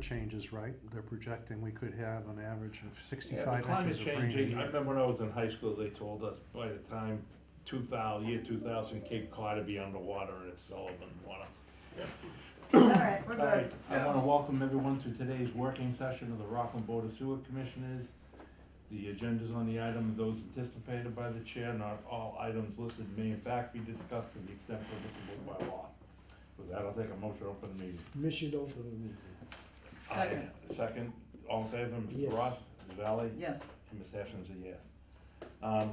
climate change is right. They're projecting we could have an average of Yeah, 65 the climate inches of rain a changing, I year. remember when I was in high school, they told us by the time year 2000, Cape Cod would be underwater and it's Sullivan water. Alright, we're All right, good. I wanna welcome everyone to today's working session of the Rockland Board of Sewer Commissioners. The agendas on the item are those anticipated by the chair. Not all items listed may in fact be discussed to the extent permissible by law. With that, I'll take a motion to open the meeting. Mission to open the meeting. Second. Second, all in favor, Mr. Yes. Ross, Ms. Valley? Yes. And Ms. Hashion's a yes.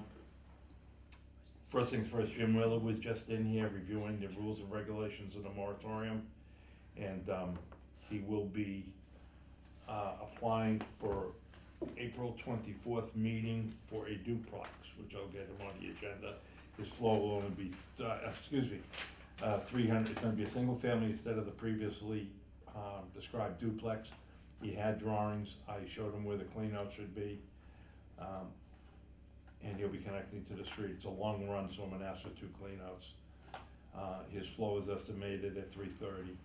First things first, Jim Wheeler was just in here reviewing the rules and regulations of the moratorium. And, he will be, applying for April 24th meeting for a duplex, which I'll get him on the agenda. His flow will only be, 300, it's gonna be a single family instead of the previously, described duplex. He had drawings, I showed him where the cleanout should be. And he'll be connecting to the street. It's a long run, so I'm gonna ask for 2 cleanouts. His flow is estimated at 330.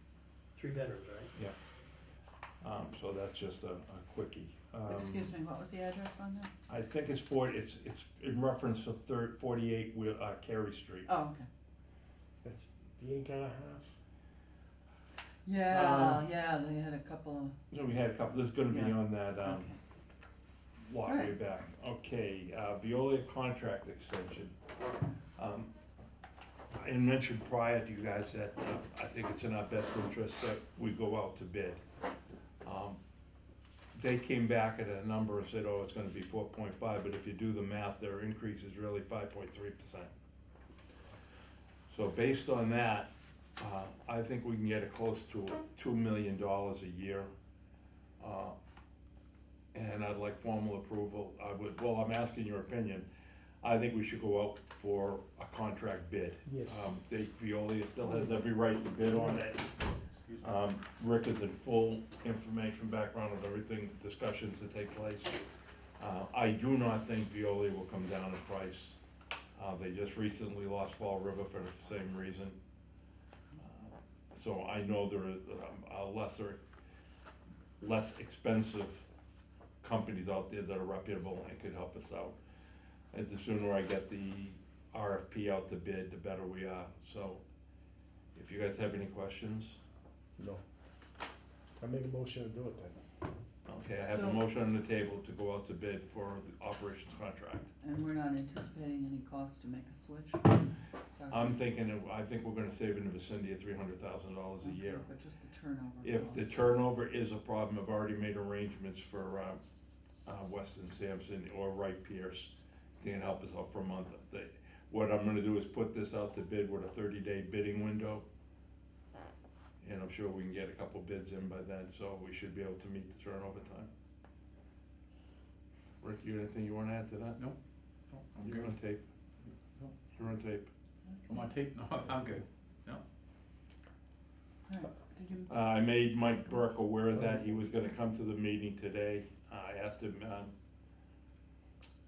3 bedrooms, right? Yeah. So that's just a quickie. Excuse me, what was the address on that? I think it's it's in reference to 48 Carey Street. Oh, okay. That's the acre and a half. Yeah, they had a couple So we had a couple, this is gonna be Yeah. on that, of, okay. lot way Alright. back. Okay, Veolia contract extension. I mentioned prior to you guys that, I think it's in our best interest that we go out to bid. They came back at a number and said, oh, it's gonna be 4.5, but if you do the math, their increase is really 5.3%. So based on that, I think we can get it close to $2 million a year. And I'd like formal approval. I'm asking your opinion. I think we should go out for a contract bid. Yes. Veolia still has every right to bid on it. Rick is in full information background of everything, discussions that take place. I do not think Veolia will come down in price. They just recently lost Fall River for the same reason. So I know there are less expensive companies out there that are reputable and could help us out. And the sooner I get the RFP out to bid, the better we are. So if you guys have any questions. No. I make a motion to do it then. Okay, I have a So- motion on the table to go out to bid for the operations contract. And we're not anticipating any cost to make a switch? Sorry. I think we're gonna save in the vicinity of $300,000 a Okay, year. but just the turnover If the cost. turnover is a problem, I've already made arrangements for, Weston Sampson or Wright Pierce. They can help us out for a month. What I'm gonna do is put this out to bid with a 30-day bidding window. And I'm sure we can get a couple bids in by then, so we should be able to meet the turnover time. Rick, you anything you wanna add to that? No, I'm You're good. on tape. No. You're on tape. I'm on tape? No, I'm good. Alright, did you, I made Mike Burke aware that he was gonna come to the meeting today. I asked him,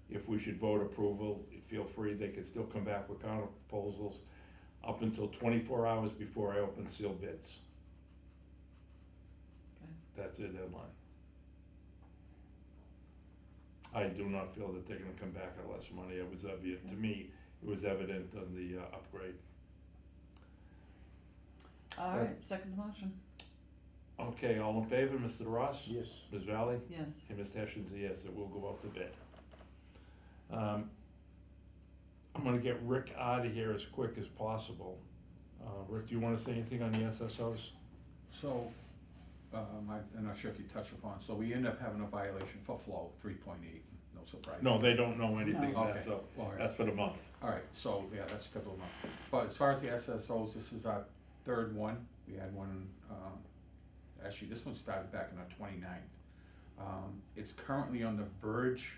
if we should vote approval, feel free, they could still come back with counter proposals up until 24 hours before I open sealed bids. okay, That's their deadline. I do not feel that they're gonna come back at less money. It was obvious, to me, it was evident on the upgrade. alright, second motion, Okay, all in favor, Mr. Ross? Yes. Ms. Valley? yes. And Ms. Hashion's a yes, it will go out to bid. I'm gonna get Rick out of here as quick as possible. Rick, do you wanna say anything on the SSOs? So, I'm not sure if you touched upon, so we end up having a violation for flow, 3.8, no surprise. No, they don't know anything No. of that, Okay, so all right. that's for the month. All right, so, yeah, that's typical amount. But as far as the SSOs, this is our third one. We had one, actually, this one started back on the 29th. It's currently on the verge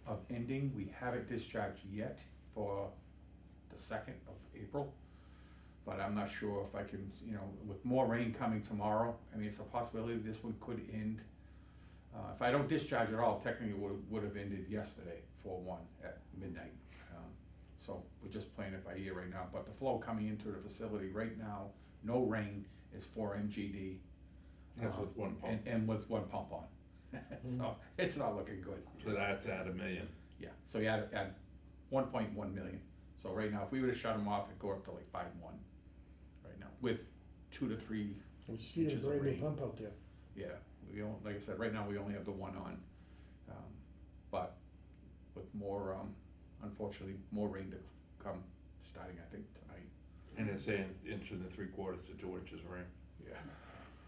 of ending. We haven't discharged yet for the 2nd of April. But I'm not sure if I can, with more rain coming tomorrow, I mean, it's a possibility this one could end. If I don't discharge at all, technically it would have ended yesterday, 4/1 at midnight. So we're just playing it by ear right now, but the flow coming into the facility right now, no rain, is 4 MGD. That's with one pump, and with one pump on. So it's not looking good. so that's at $1 million. Yeah, so you add 1.1 million. So right now, if we were to shut them off, it'd go up to like 5.1 right now, with 2 to 3. Let's see a Inches of brand new rain. pump out there. Yeah, we don't, like I said, right now, we only have the one on. But with more, unfortunately, more rain to come, starting, I think, tonight. And it's saying 1.75 to 2 inches rain Yeah.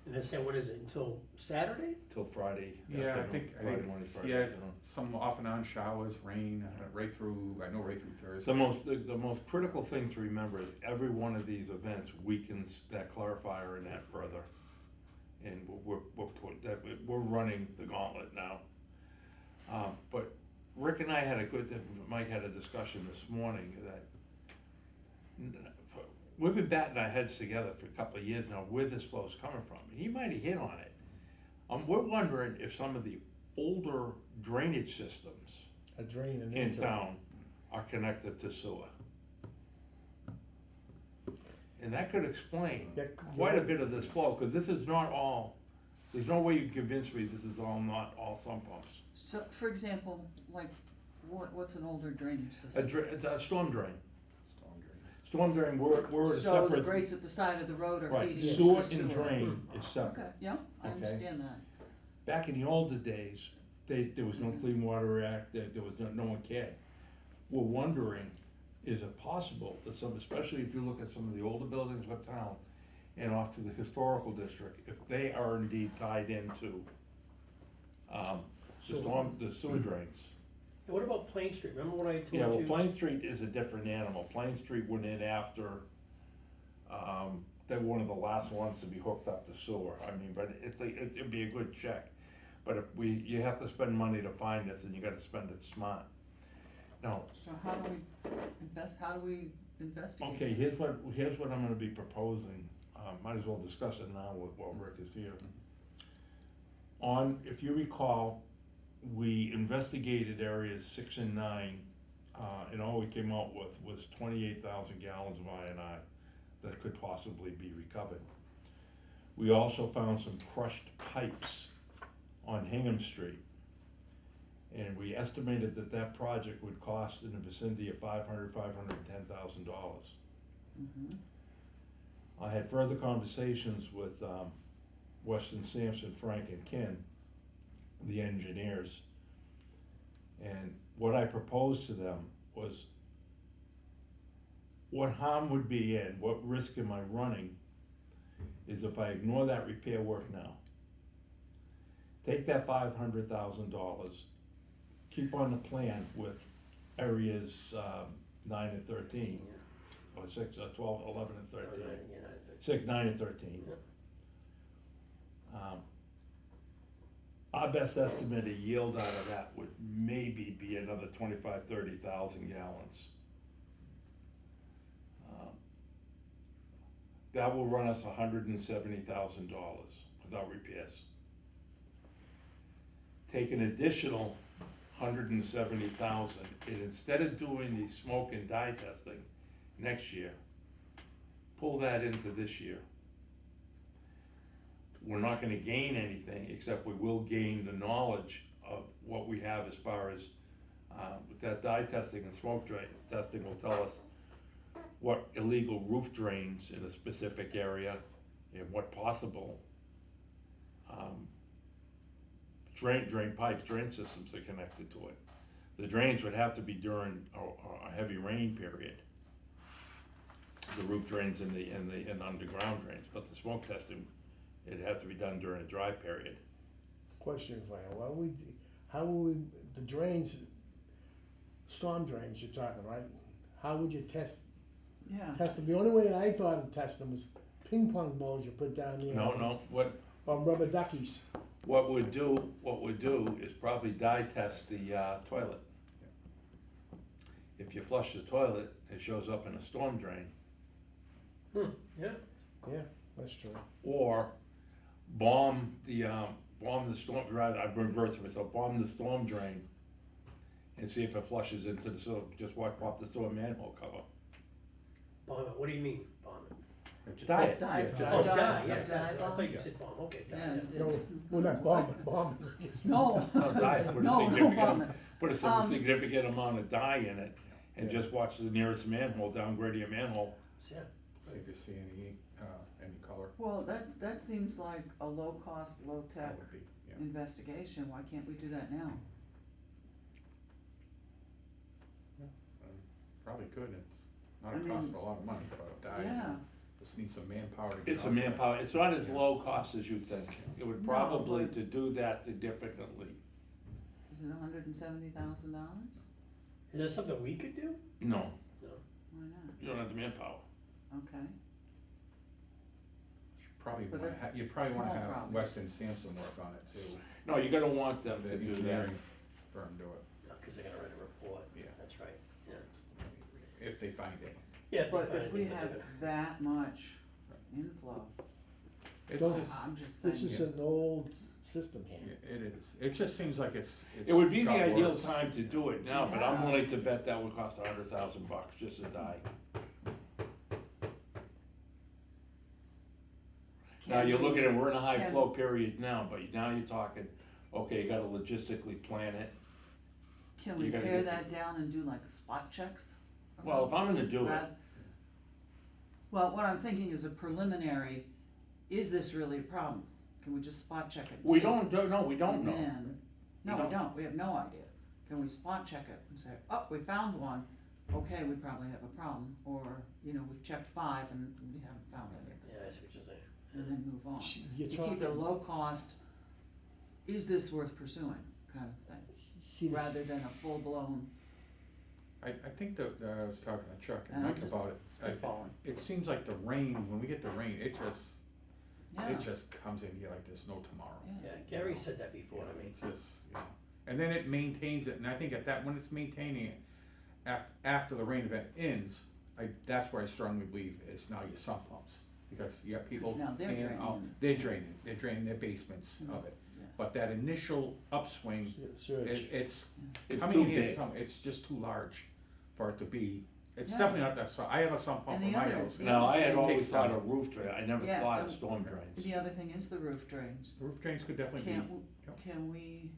And they're saying, what is it, until Saturday? till Friday Yeah, I afternoon, think, Friday morning, Friday yeah, afternoon. some off and on showers, rain, right through Thursday. The most critical thing to remember is every one of these events weakens that clarifier and that further. And we're running the gauntlet now. But Rick and I Mike had a discussion this morning that we've been batting our heads together for a couple of years now where this flow's coming from. And he might have hit on it. We're wondering if some of the older drainage systems A drain and in into. town are connected to sewer. And that could explain Yeah, quite a bit of this flow, because this is not all, there's no way you can convince me this is all not all sump pumps. So, for example, like, what's an older drainage A system? storm drain. Storm drains. Storm drain, we're at a So the separate, grates at the side of the road are right, feeding into sewer the sewer. and drain is Okay, separate. yeah, I Okay. understand that. Back in the older days, there was no Clean Water Act, there was no one cared. We're wondering, is it possible that some, especially if you look at some of the older buildings uptown and off to the historical district, if they are indeed tied into, the sewer drains. And what about Plain Street? Remember when I told you? Yeah, well, Plain Street is a different animal. Plain Street went in after, they were one of the last ones to be hooked up to sewer. I mean, but it'd be a good check. But if you have to spend money to find this, and you gotta spend it smart. Now, So how do we investigate? okay, here's what I'm gonna be proposing. Might as well discuss it now while Rick is here. If you recall, we investigated areas 6 and 9, and all we came out with was 28,000 gallons of I&I that could possibly be recovered. We also found some crushed pipes on Hingham Street. And we estimated that project would cost in the vicinity of $510,000. Mhm. I had further conversations with Weston Sampson, Frank, and Ken, the engineers. And what I proposed to them was what harm would be and what risk am I running is if I ignore that repair work now. Take that $500,000, keep on the plan with areas 9 and 13, or 6, 12, 11 and 13. 6, 9 and 13. Our best estimated yield out of that would maybe be another 25, 30,000 gallons. That will run us $170,000 without repairs. Take an additional 170,000, and instead of doing the smoke and dye testing next year, pull that into this year. We're not gonna gain anything, except we will gain the knowledge of what we have as far as, with that dye testing and smoke drain testing will tell us what illegal roof drains in a specific area and what possible, drain pipes, drain systems are connected to it. The drains would have to be during a heavy rain period. The roof drains and the underground drains, but the smoke testing, it'd have to be done during a dry period. Question for you, how would the drains, storm drains you're talking, right? How would you test Yeah, them? The only way I thought of testing them was ping pong balls you put down there. No, Or rubber duckies. what we'd do is probably dye test the toilet. If you flush the toilet, it shows up in a storm drain. Yeah. Yeah, that's true. Or bomb the storm, rather, I reverse myself, bomb the storm drain and see if it flushes into the sewer, just wipe off the sewer manhole cover. Bomb it. What do you mean, bomb it? Diet. Diet, Yeah, Oh, diet, die, yeah, diet die. I bomb? thought you said bomb, okay, die, Yeah, yeah. No, we're not bombing. No. No, dye, put a No, no significant, bombing. put a significant amount of dye in it, and Yeah. just watch the nearest manhole, downgrade your manhole. Yeah, See if you see any color. Well, that seems like a low-cost, low-tech That would be, yeah. investigation, why can't we do that now? Probably could, it's not I a cost mean, of a lot of money, but Yeah, just need some manpower to get It's a out there. manpower, it's not as low cost as you think. It would No, probably, but- to do that significantly, is it $170,000? is this something we could do? no, Why not? you don't have the manpower. Okay, Probably But wanna that's you probably wanna small have problem. Weston Sampson work on it too, No, you're gonna want them the to do that. engineering firm do it, No, cause they're gonna write a report, Yeah. that's right, yeah. if they find it. Yeah, but they if find we it, they're have gonna- that much inflow, It's Don't- just, I'm just saying. This is an old system here. it is, it just seems like it's It would be the got ideal worse. time to do it now, but I'm Yeah. willing to bet that would cost $100,000 just to die. Now, Can you're we- looking at, we're in a high can- flow period now, but now you're talking, okay, you gotta logistically plan it. Can we you gotta pare get that down and do like spot checks? Well, if I'm gonna do it, Rad- Well, what I'm thinking is a preliminary, is this really a problem? Can we just spot check it? and we see? don't know, we don't And know. then- No, we don't, we have no idea. Can we spot check it and say, oh, we found one, okay, we probably have a problem, or, you know, we've checked 5 and we haven't found anything, Yeah, I see what you're saying. and then move on. You're To keep it talking- low cost, is this worth pursuing, kind of thing, See, this- rather than a full-blown, I think that, I was talking to Chuck and and I'm Mike just about it, spitballing. it seems like the rain, when we get the rain, it Yeah, just comes in here like there's no tomorrow. yeah. Yeah, Gary said that before, I mean, It's just, and then it maintains it, and I think at that, when it's maintaining it, after the rain event ends, that's where I strongly believe it's now your sump pumps, because you have people 'Cause now they're in, draining out, it. they're draining their basements Mm-hmm. of it. Yeah. But that initial upswing, Surge. it's It's coming too in here, big. it's just too large for it to be, it's Yeah. definitely not that, so I have a sump pump And in the my other- house. the Now, I had It always takes thought time. of roof drain, I never Yeah, thought of the- storm drains. The other thing is the roof drains. The roof drains could definitely be, Can we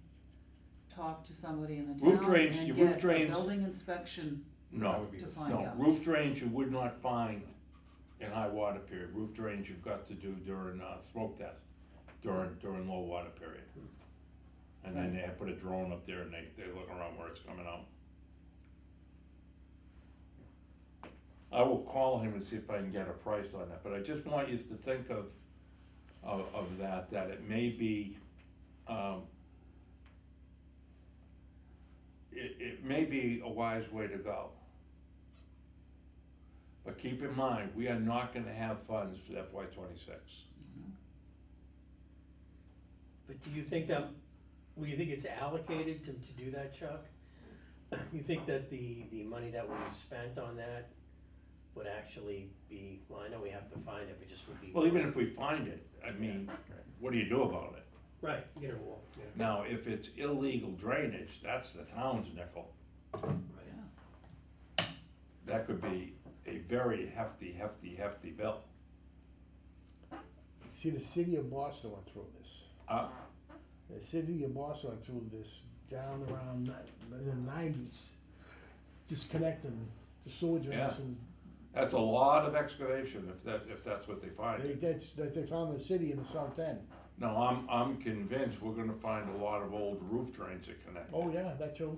talk to somebody in the town Roof drains, and your get roof a drains- building inspection that No, would be to the- find no, out? roof drains you would not find in high water period. Roof drains you've got to do during, smoke test, during low water period. And then they put a drone up there and they look around where it's coming out. I will call him and see if I can get a price on that, but I just want you to think of that it may be, it may be a wise way to go. But keep in mind, we are not gonna have funds for FY '26. but do you think that, well, you think it's allocated to do that, Chuck? You think that the money that we spent on that would actually be, well, I know we have to find it, but just would be. Well, even if we find it, I mean, what do you do about it? Right, get a wall, yeah, Now, if it's illegal drainage, that's the town's nickel. right. Yeah. That could be a very hefty bill. See, the city of Boston went through this. The city of Boston went through this down around in the 90s, just connecting the sewer drains Yeah. and That's a lot of excavation if that's what they find. they found the city in the South End. No, I'm convinced we're gonna find a lot of old roof drains that connect. Oh, yeah, that too.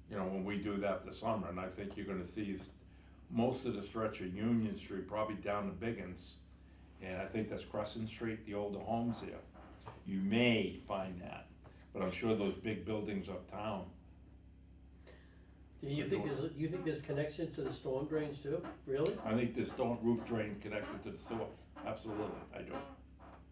You know, when we do that this summer, and I think you're gonna see most of the stretch of Union Street, probably down to Biggins, and I think that's Crescent Street, the older homes there. You may find that, but I'm sure those big buildings uptown, Do you think there's connections to the storm drains too, really? I think there's still a roof drain connected to the sewer, absolutely, I do.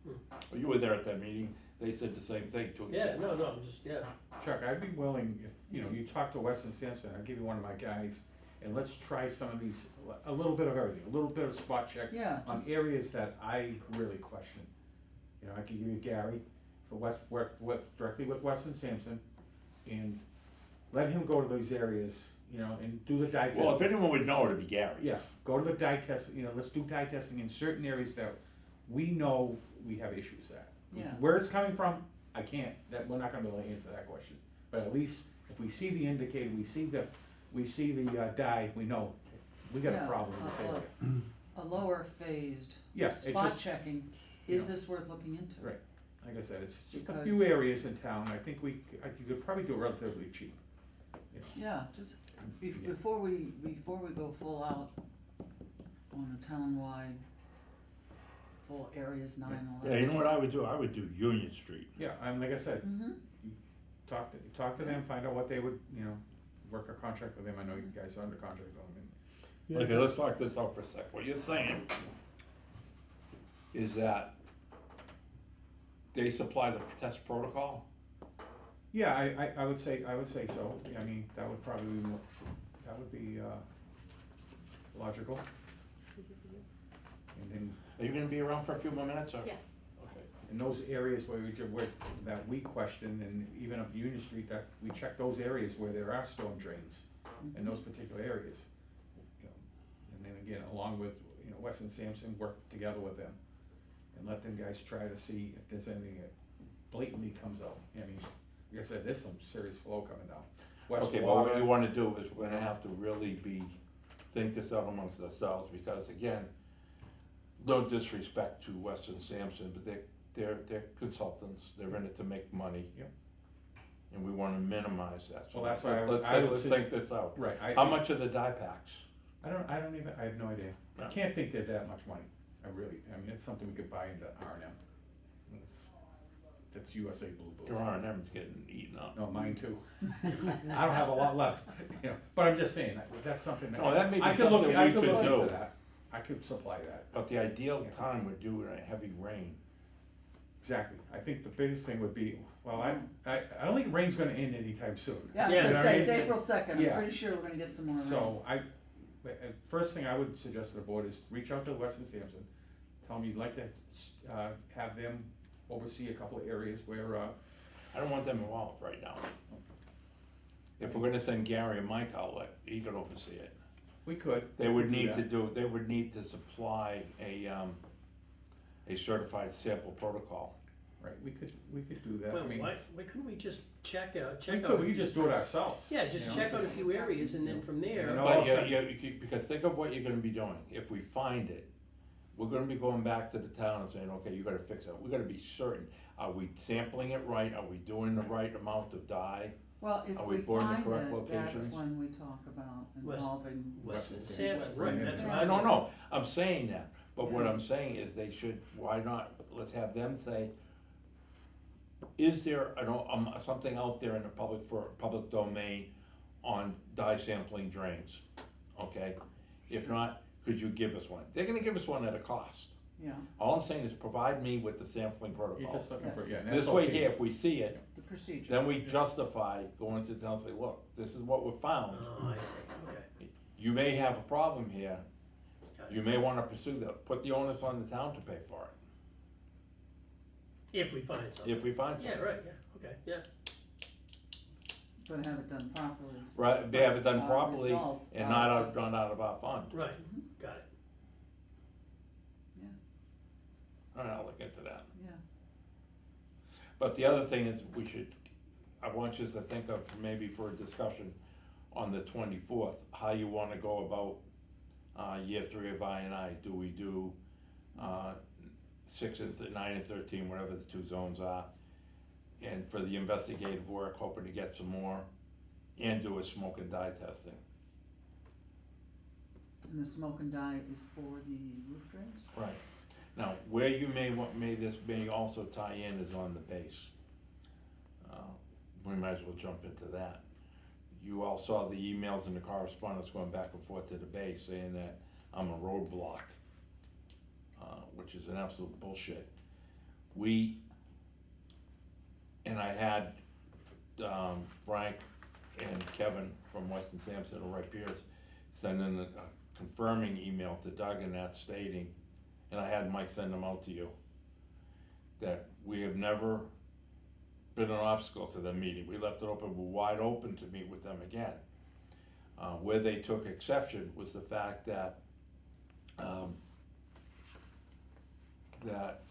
Well, you were there at that meeting, they said the same thing too. Yeah, no, I'm just, yeah, Chuck, I'd be willing, if, you talk to Weston Sampson, I'll give you one of my guys, and let's try some of these, a little bit of everything, a little bit of spot check Yeah, on just- areas that I really question. I can give you Gary, for work directly with Weston Sampson, and let him go to these areas, you know, and do the dye testing. Well, if anyone would know, it'd be Gary. Yeah, go to the dye test, you know, let's do dye testing in certain areas that we know we have issues at. Yeah. Where it's coming from, I can't, we're not gonna be able to answer that question, but at least if we see the indicator, we see the dye, we know, we got a Yeah, problem in this area. A lower phased Yeah, it's spot just, checking, you is know. this worth looking into? Right. Like I said, it's just a Because- few areas in town, I think you could probably do it relatively cheap. You know. Yeah, just Yeah. before we go full out on a townwide, full areas 9/11. Yeah, you know what I would do? I would do Union Street. Yeah, and like I said, Mm-hmm, talk to them, find out what they would, you know, work a contract with them, I know you guys are under contract with them. Yeah, Okay, let's talk this out for a sec. What you're saying is that they supply the test protocol? Yeah, I would say so, I mean, that would probably be more, that would be, logical. And then, Are you gonna be around for a few more minutes, or? Yeah. Okay. in those areas that we question, and even up Union Street, that we check those areas where there are storm drains in those particular areas. You know, and then again, along with, you know, Weston Sampson, work together with them, and let them guys try to see if there's anything that blatantly comes out. I mean, like I said, there's some serious flow coming down. West Okay, but what Water- you wanna do is we're gonna have to really think this out amongst ourselves, because again, no disrespect to Weston Sampson, but they're consultants, they're in it to make money. Yep. And we wanna minimize that, so Well, that's why let's I would let's say- think this out. Right, How much are the die packs? I have no idea. I No. can't think they're that much money, I mean, it's something we could buy into R&M. That's USA Blue Boost. Your R&M's getting eaten up. No, mine too. I don't have a lot left, you know, but I'm just saying, that's something that. No, that may be I could look- something I we could could look into do. that. I could supply that, But the ideal time would do it in a heavy rain. exactly. I think the biggest thing would be, well, I don't think rain's gonna end anytime soon. Yeah, I was Yeah, gonna I say, mean, it's April 2nd, I'm yeah. pretty sure we're gonna get some more rain. So first thing I would suggest to the board is reach out to Weston Sampson, tell them you'd like to, have them oversee a couple of areas where, I don't want them involved right now. If we're gonna send Gary and Mike out, he could oversee it. we could. They would do need that. they would need to supply a certified sample protocol. Right, we could do that, I Well, mean, why couldn't we just check out, we could just do it ourselves. Yeah, just you know, check out a few areas and then from there. You know, But also- because think of what you're gonna be doing, if we find it, we're gonna be going back to the town and saying, okay, you gotta fix it, we gotta be certain, are we sampling it right, are we doing the right amount of dye? Well, if Are we we pouring the find correct it, that's locations? when we talk about involving. Weston Sampson. Sampson, right, that's Weston what I I don't said. know, I'm saying that, but what Yeah. I'm saying is they should, why not, let's have them say, is there something out there in the public domain on dye sampling drains? Okay, if not, could you give us one? They're gonna give us one at a cost. Yeah, All I'm saying is provide me with the sampling You're protocol. just looking for, Yes. yeah. and This that's way okay. here, if we see it, the procedure. then we justify going to the town and say, look, this is what we found. Oh, I see, okay. You may have a problem here, Got it. you may wanna pursue that, put the onus on the town to pay for If we find it, something. if we find Yeah, something. right, yeah, okay, yeah. But have it done properly. Right, they have it done Our properly results and are not to- out of our fund. Right, got it. Alright, I'll look into that. Yeah, But the other thing is, I want you to think of maybe for a discussion on the 24th, how you wanna go about, year 3 of I&I. Do we do, 6 and 9 and 13, whatever the two zones are? And for the investigative work, hoping to get some more, and do a smoke and dye testing. and the smoke and dye is for the roof drains? Right. Now, where you this may also tie in is on the base. We might as well jump into that. You all saw the emails and the correspondence going back and forth to the base saying that I'm a roadblock, which is an absolute bullshit. And I had, Frank and Kevin from Weston Sampson and Wright Pierce send in a confirming email to Doug and that stating, and I had Mike send them out to you, that we have never been an obstacle to them meeting. We left it open, we're wide open to meet with them again. Where they took exception was the fact that, that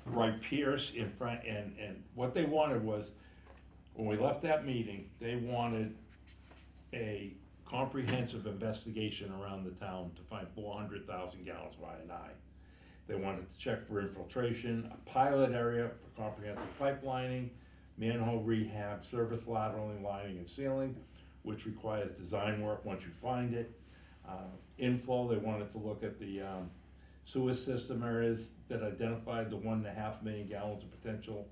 Wright Pierce in front, and what they wanted was, when we left that meeting, they wanted a comprehensive investigation around the town to find 400,000 gallons of I&I. They wanted to check for infiltration, a pilot area for comprehensive pipelining, manhole rehab, service lateraling, lining and sealing, which requires design work once you find it. Inflow, they wanted to look at the sewer system areas that identified the 1.5 million gallons of potential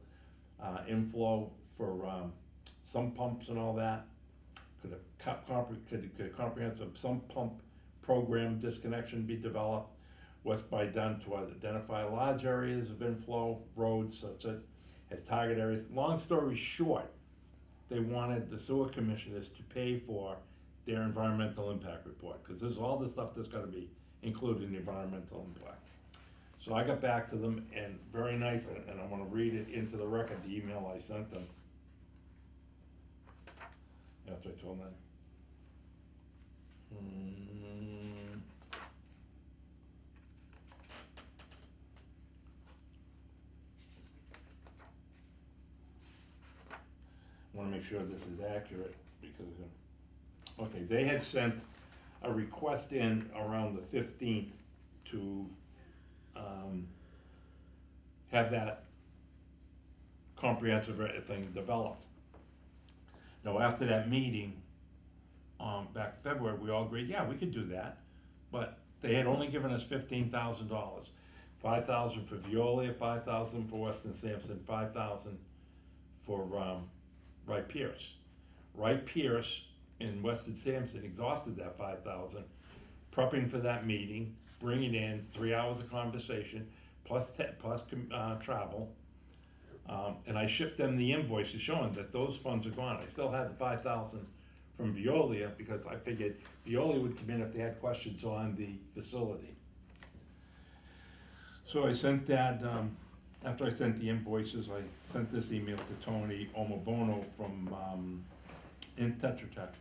inflow for sump pumps and all that. Could a comprehensive sump pump program disconnection be developed? What's done to identify large areas of inflow, roads such as target areas? Long story short, they wanted the sewer commissioners to pay for their environmental impact report, because this is all the stuff that's gotta be included in the environmental impact. So I got back to them, and very nice, and I'm gonna read it into the record, the email I sent them. After I told them. I wanna make sure this is accurate, because, okay, they had sent a request in around the 15th to, have that comprehensive thing developed. Now, after that meeting, back in February, we all agreed, yeah, we could do that, but they had only given us $15,000. 5,000 for Veolia, 5,000 for Weston Sampson, 5,000 for, Wright Pierce. Wright Pierce and Weston Sampson exhausted that 5,000, prepping for that meeting, bringing in 3 hours of conversation, plus travel. And I shipped them the invoices showing that those funds are gone. I still had the 5,000 from Veolia, because I figured Veolia would come in if they had questions on the facility. So I sent that, after I sent the invoices, I sent this email to Tony Omobono from in Tetra Tech.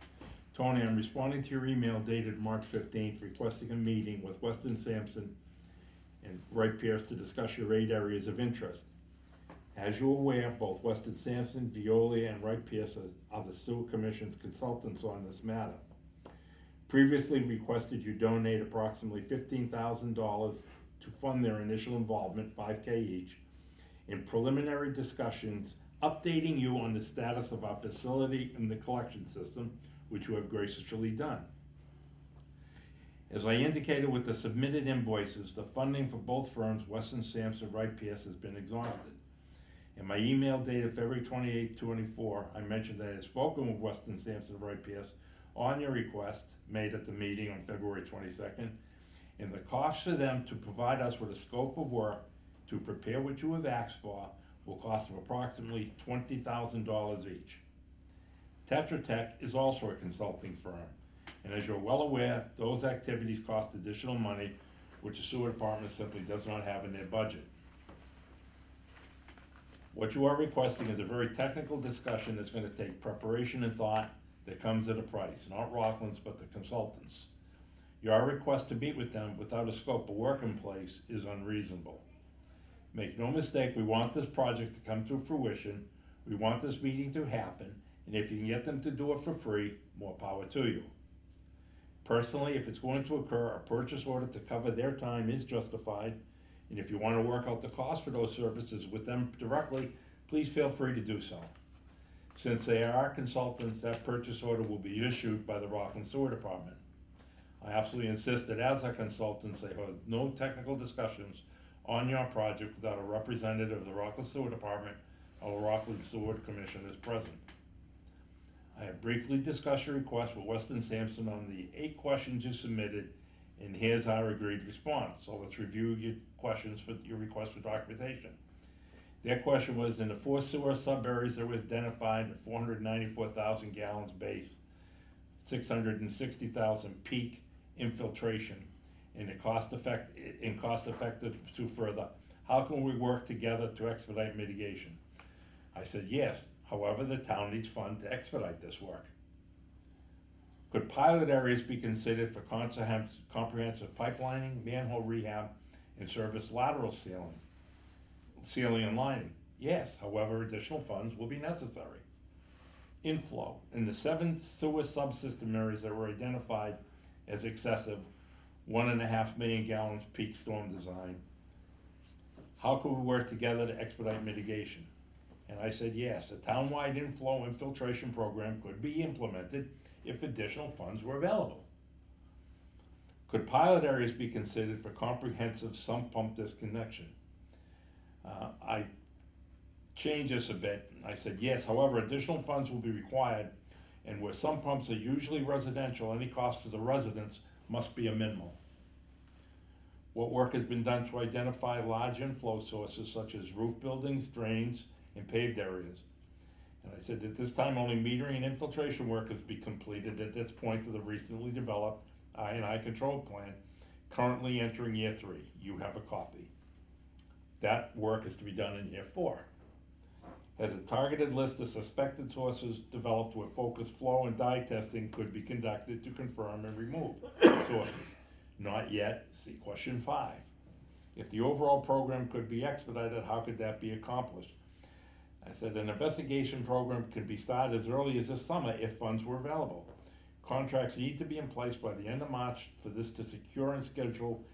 Tony, I'm responding to your email dated March 15th, requesting a meeting with Weston Sampson and Wright Pierce to discuss your 8 areas of interest. As you're aware, both Weston Sampson, Veolia, and Wright Pierce are the Sewer Commission's consultants on this matter. Previously requested you donate approximately $15,000 to fund their initial involvement, $5,000 each, in preliminary discussions, updating you on the status of our facility and the collection system, which you have graciously done. As I indicated with the submitted invoices, the funding for both firms, Weston Sampson, Wright Pierce, has been exhausted. In my email dated February 28, 24, I mentioned that I had spoken with Weston Sampson and Wright Pierce on your request made at the meeting on February 22nd, and the cost for them to provide us with a scope of work to prepare what you have asked for will cost them approximately $20,000 each. Tetra Tech is also a consulting firm, and as you're well aware, those activities cost additional money, which the sewer department simply does not have in their budget. What you are requesting is a very technical discussion that's going to take preparation and thought that comes at a price, not Rockland's, but the consultants. Your request to meet with them without a scope of work in place is unreasonable. Make no mistake, we want this project to come to fruition, we want this meeting to happen, and if you can get them to do it for free, more power to you. Personally, if it's going to occur, a purchase order to cover their time is justified, and if you want to work out the cost for those services with them directly, please feel free to do so. Since they are consultants, that purchase order will be issued by the Rockland Sewer Department. I absolutely insist that as a consultant, they have no technical discussions on your project without a representative of the Rockland Sewer Department or the Rockland Sewer Commission is present. I have briefly discussed your request with Weston Sampson on the 8 questions you submitted, and here's our agreed response. So let's review your questions for your request for documentation. Their question was, in the 4 sewer sub-areas that were identified, 494,000 gallons base, 660,000 peak infiltration, and cost effective to further, how can we work together to expedite mitigation? I said yes, however, the town needs funds to expedite this work. Could pilot areas be considered for comprehensive pipelining, manhole rehab, and surface lateral sealing and lining? Yes, however, additional funds will be necessary. Inflow. In the 7 sewer subsystem areas that were identified as excessive, 1.5 million gallons peak storm design, how could we work together to expedite mitigation? And I said, yes, a townwide inflow infiltration program could be implemented if additional funds were available. Could pilot areas be considered for comprehensive sump pump disconnection? I changed this a bit. I said, yes, however, additional funds will be required, and where sump pumps are usually residential, any cost to the residents must be a minimal. What work has been done to identify large inflow sources such as roof buildings, drains, and paved areas? And I said, at this time, only metering and infiltration work has been completed at this point of the recently developed I&I control plan, currently entering year 3. You have a copy. That work is to be done in year 4. As a targeted list of suspected sources developed where focused flow and dye testing could be conducted to confirm and remove sources. Not yet. See question 5. If the overall program could be expedited, how could that be accomplished? I said an investigation program can be started as early as this summer if funds were available. Contracts need to be in place by the end of March for this to secure and schedule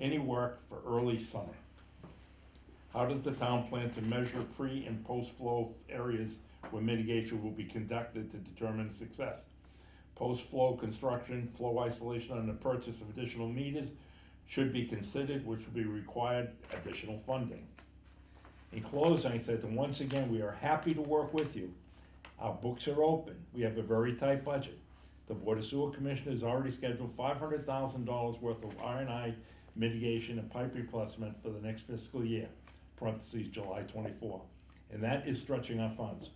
any work for early summer. How does the town plan to measure pre- and post-flow areas where mitigation will be conducted to determine success? Post-flow construction, flow isolation, and the purchase of additional meters should be considered, which will be required additional funding. In closing, I said, and once again, we are happy to work with you. Our books are open. We have a very tight budget. The Board of Sewer Commissioners already scheduled $500,000 worth of R&I mitigation and pipe replacement for the next fiscal year, parentheses July 24. And that is stretching our funds.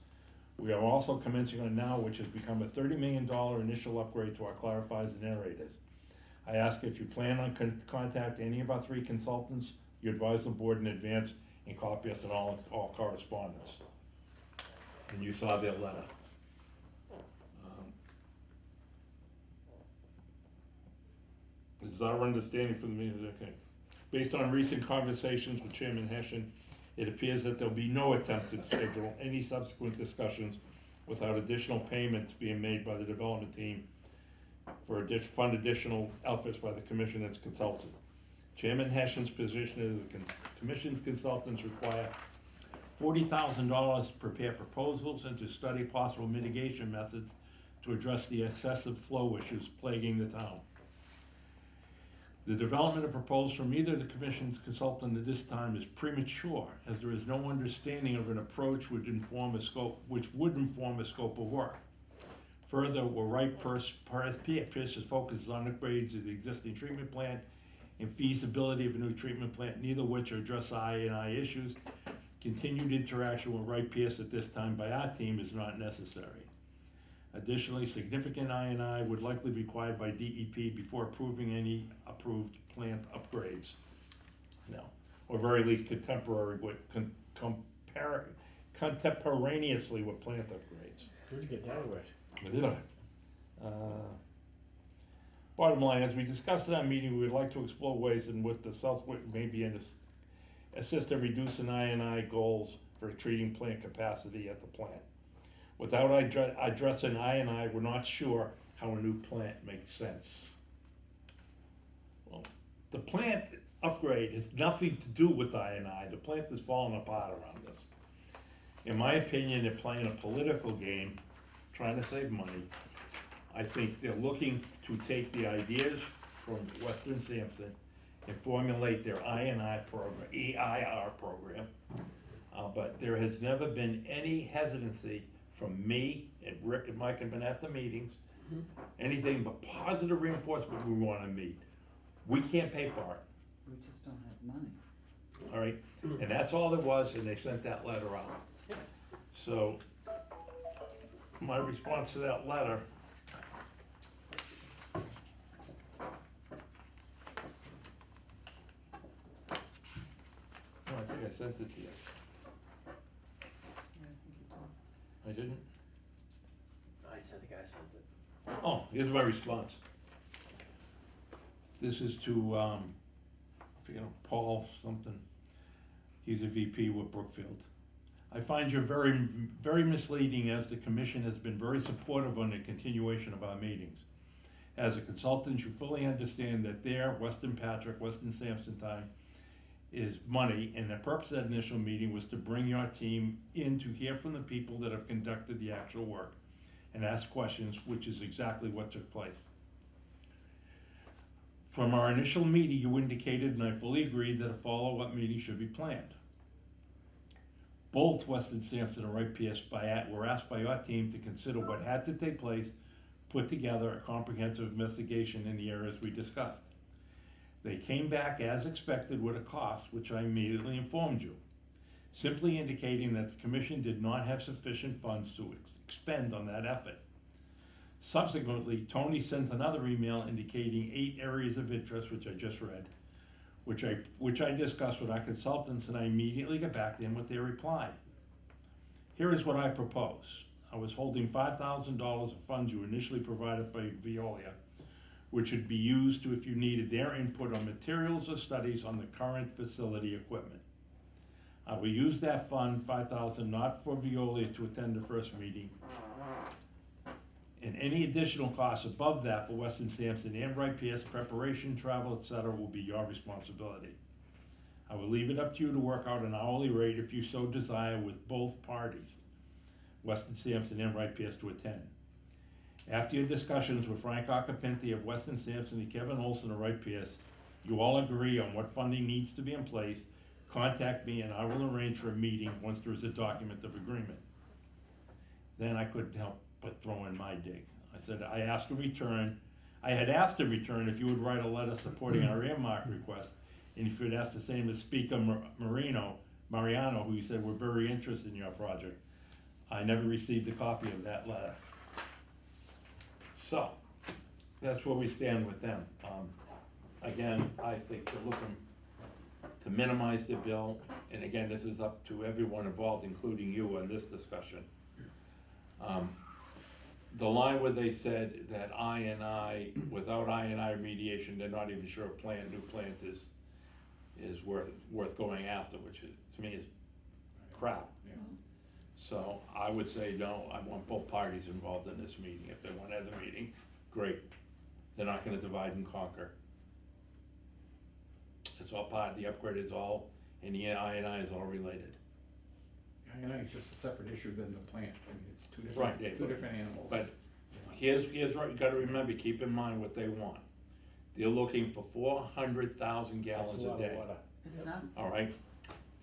We are also commencing on now, which has become a $30 million initial upgrade to our clarifiers and aerators. I ask if you plan on contact any of our 3 consultants, you advise the board in advance and copy us in all correspondence. And you saw their letter. Is our understanding from the meeting, okay? Based on recent conversations with Chairman Hessian, it appears that there'll be no attempt to schedule any subsequent discussions without additional payments being made by the development team for fund additional efforts by the commission and its consultant. Chairman Hessian's position is the commission's consultants require $40,000 to prepare proposals and to study possible mitigation methods to address the excessive flow issues plaguing the town. The development of proposals from either the commission's consultant at this time is premature, as there is no understanding of an approach which would inform a scope of work. Further, where Wright Pierce's focus is on upgrades of the existing treatment plant and feasibility of a new treatment plant, neither of which address I&I issues, continued interaction with Wright Pierce at this time by our team is not necessary. Additionally, significant I&I would likely be required by DEP before approving any approved plant upgrades. No, or very least contemporaneously with plant upgrades. Where'd you get that word? Bottom line, as we discussed in our meeting, we would like to explore ways in which the Southwick may be assist in reducing I&I goals for treating plant capacity at the plant. Without addressing I&I, we're not sure how a new plant makes sense. Well, the plant upgrade has nothing to do with I&I. The plant is falling apart around us. In my opinion, they're playing a political game, trying to save money. I think they're looking to take the ideas from Western Sampson and formulate their I&I program, EIR program. But there has never been any hesitancy from me and Rick and Mike have been at the meetings, anything but positive reinforcement we want to meet. We can't pay for it, We just don't have money. all right? And that's all there was, and they sent that letter out. So, my response to that letter, I think I sent it to you. Yeah, I think you do. I didn't? I think I sent it. Oh, here's my response. This is to, I forget, Paul something. He's a VP with Brookfield. I find you very misleading, as the commission has been very supportive on the continuation of our meetings. As a consultant, you fully understand that their Weston Patrick, Weston Sampson time is money, and the purpose of that initial meeting was to bring your team in to hear from the people that have conducted the actual work and ask questions, which is exactly what took place. From our initial meeting, you indicated, and I fully agreed, that a follow-up meeting should be planned. Both Weston Sampson and Wright Pierce were asked by your team to consider what had to take place, put together a comprehensive investigation in the areas we discussed. They came back as expected with a cost, which I immediately informed you, simply indicating that the commission did not have sufficient funds to expend on that effort. Subsequently, Tony sent another email indicating 8 areas of interest, which I just read, which I discussed with our consultants, and I immediately got back to him with their reply. Here is what I propose. I was holding $5,000 of funds you initially provided for Veolia, which would be used to, if you needed their input on materials or studies on the current facility equipment. I will use that fund, $5,000, not for Veolia to attend the first meeting, and any additional costs above that for Weston Sampson and Wright Pierce, preparation, travel, etc., will be your responsibility. I will leave it up to you to work out an hourly rate if you so desire with both parties, Weston Sampson and Wright Pierce, to attend. After your discussions with Frank Occhipinti of Weston Sampson and Kevin Olson of Wright Pierce, you all agree on what funding needs to be in place, contact me and I will arrange for a meeting once there is a document of agreement. Then I couldn't help but throw in my dig. I said, I had asked in return if you would write a letter supporting our earmark request, and if you'd ask the same as Speaker Mariano, who you said were very interested in your project. I never received a copy of that letter. So, that's where we stand with them. Again, I think they're looking to minimize the bill, and again, this is up to everyone involved, including you, in this discussion. The line where they said that without I&I remediation, they're not even sure a new plant is worth going after, which is, to me, is crap. Yeah. So I would say no, I want both parties involved in this meeting. If they want to have the meeting, great. They're not gonna divide and conquer. It's all part, the upgrade is all, and the I&I is all related. I know it's just a separate issue than the plant. I mean, it's two Right, different, yeah. two different animals. But here's what you gotta remember, keep in mind what they want. They're looking for 400,000 gallons That's a lot of day. water. It's not, All right,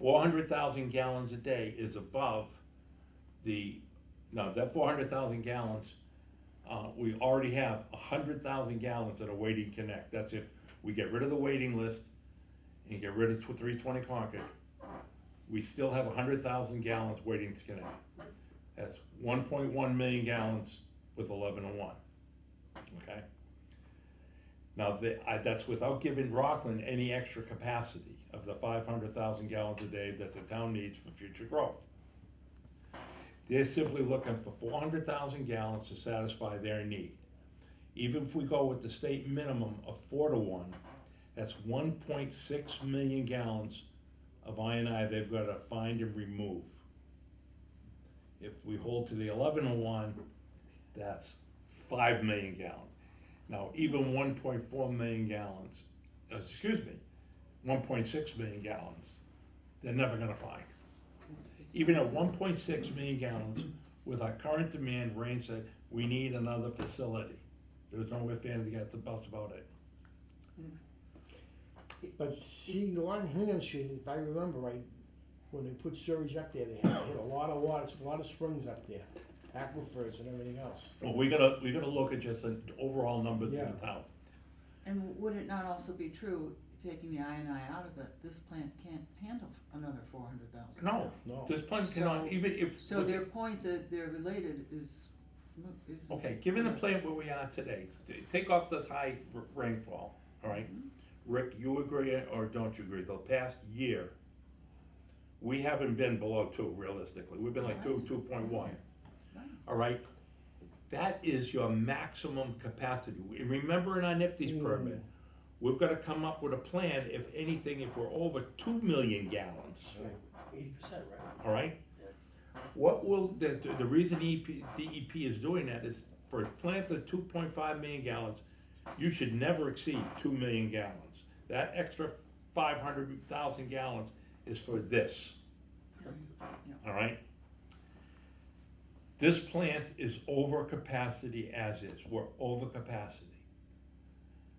400,000 gallons a day is above that 400,000 gallons, we already have 100,000 gallons that are waiting to connect. That's if we get rid of the waiting list and get rid of 320 Concord, we still have 100,000 gallons waiting to connect. That's 1.1 million gallons with 1101, okay? Now, that's without giving Rockland any extra capacity of the 500,000 gallons a day that the town needs for future growth. They're simply looking for 400,000 gallons to satisfy their need. Even if we go with the state minimum of 4-to-1, that's 1.6 million gallons of I&I they've got to find and remove. If we hold to the 11-to-1, that's 5 million gallons. Now, even 1.4 million gallons, 1.6 million gallons, they're never gonna find. Even at 1.6 million gallons, with our current demand, Rain said, we need another facility. There's no ifs, ands, or buts about it. But see, along Hand Street, if I remember right, when they put sewage up there, they had a lot of water, a lot of springs up there, aquifers and everything else. Well, we gotta look at just the overall numbers in the town. and would it not also be true, taking the I&I out of it, this plant can't handle another 400,000? No, No. this plant cannot, even if. So their point that they're related is. Okay, given the plant where we are today, take off this high rainfall, all right? Rick, you agree or don't you agree? The past year, we haven't been below 2 realistically. We've been like 2.1, Right. all right? That is your maximum capacity. Remember in our NIPD's permit, we've gotta come up with a plan, if anything, if we're over 2 million gallons, 80%, right? all right? What will, the reason DEP is doing that is for a plant of 2.5 million gallons, you should never exceed 2 million gallons. That extra 500,000 gallons is for this, all right? This plant is over capacity as is, we're over capacity.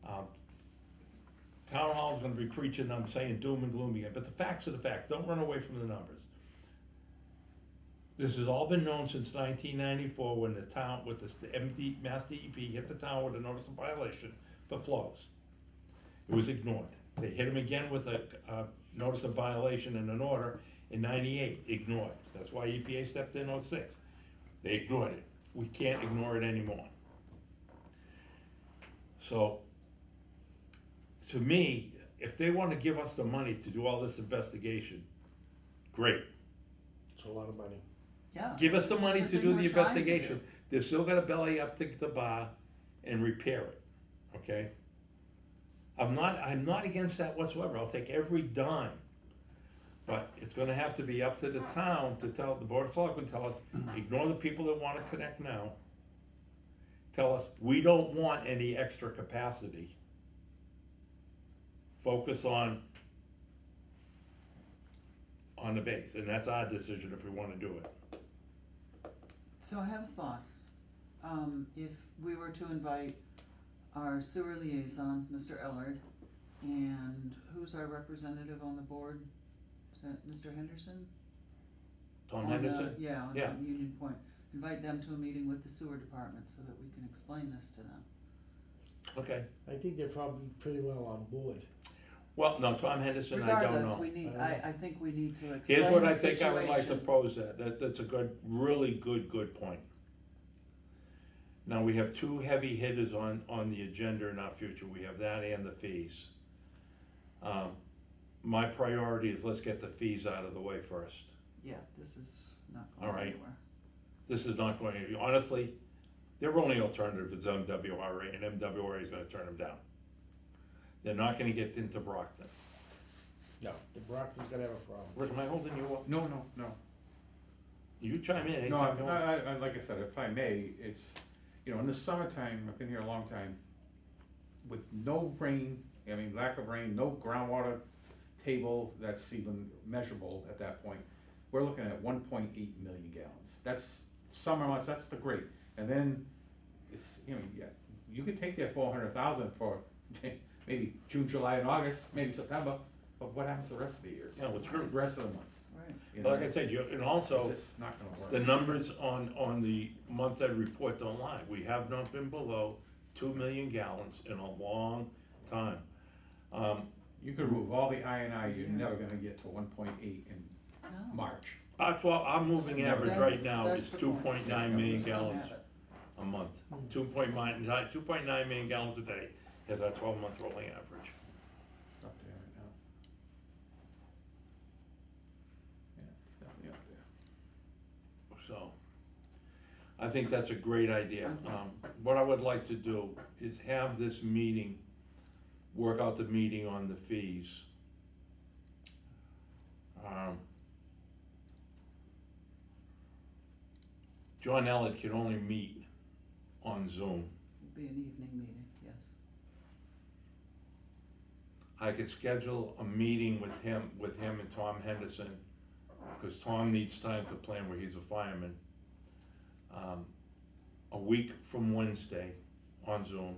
Town hall's gonna be preaching, I'm saying doom and gloom again, but the facts are the facts, don't run away from the numbers. This has all been known since 1994, when the town, with the Mass DEP hit the town with a notice of violation for flows. It was ignored. They hit them again with a notice of violation and an order in 98, ignored. That's why EPA stepped in 06. They ignored it. We can't ignore it anymore. So, to me, if they wanna give us the money to do all this investigation, great. It's a lot of money. Yeah. Give us the this is money to everything do we're the trying to do. investigation. They're still gonna belly up to the bar and repair it, okay? I'm not against that whatsoever. I'll take every dime. But it's gonna have to be up to the town to tell, the Board of Selectmen tell us, ignore the people that wanna connect now. Tell us, we don't want any extra capacity. Focus on the base, and that's our decision if we wanna do it. So I have a thought. If we were to invite our sewer liaison, Mr. Ellard, and who's our representative on the board? Is that Mr. Henderson? Tom On the- Henderson? Yeah, on Yeah. the Union Point. Invite them to a meeting with the sewer department so that we can explain this to them. Okay. I think they're probably pretty well on board. Well, no, Tom Henderson, I don't Regardless, know. we need, I think we need to explain Here's what the I think I would like to situation. pose that's a good, really good point. Now, we have two heavy hitters on the agenda in our future, we have that and the fees. My priority is let's get the fees out of the way first. Yeah, this is not All going right. anywhere. This is not going to, honestly, their only alternative is MWRA, and MWRA is gonna turn them down. They're not gonna get into Brockton. No. The Brockton's gonna have a problem. Rick, am I holding you up? No. You chime in No, anytime you want. I, like I said, if I may, it's, you know, in the summertime, I've been here a long time, with no rain, I mean, lack of rain, no groundwater table that's even measurable at that point, we're looking at 1.8 million gallons. That's summer months, that's the great. And then, it's, you know, yeah, you could take that 400,000 for maybe June, July, and August, maybe September, but what happens the rest of the years? Yeah, well, it's true. The rest of the months. Right. You know, Like I said, and also, it's just not gonna work. the numbers on the month-end report don't lie. We have not been below 2 million gallons in a long time. You could remove all the I&I, you're never gonna get to 1.8 in No. March. That's what our moving So average that's- right now that's is the point. 2.9 million Just don't gallons have it. a month. 2.9 million gallons a day is our 12-month rolling average. Up there right now. Yeah, it's definitely up there. So, I think that's a great idea. What I would like to do is have this meeting, work out the meeting on the fees. John Ellard can only meet on Zoom. It'd be an evening meeting, yes. I could schedule a meeting with him and Tom Henderson, because Tom needs time to plan where he's a fireman. A week from Wednesday on Zoom.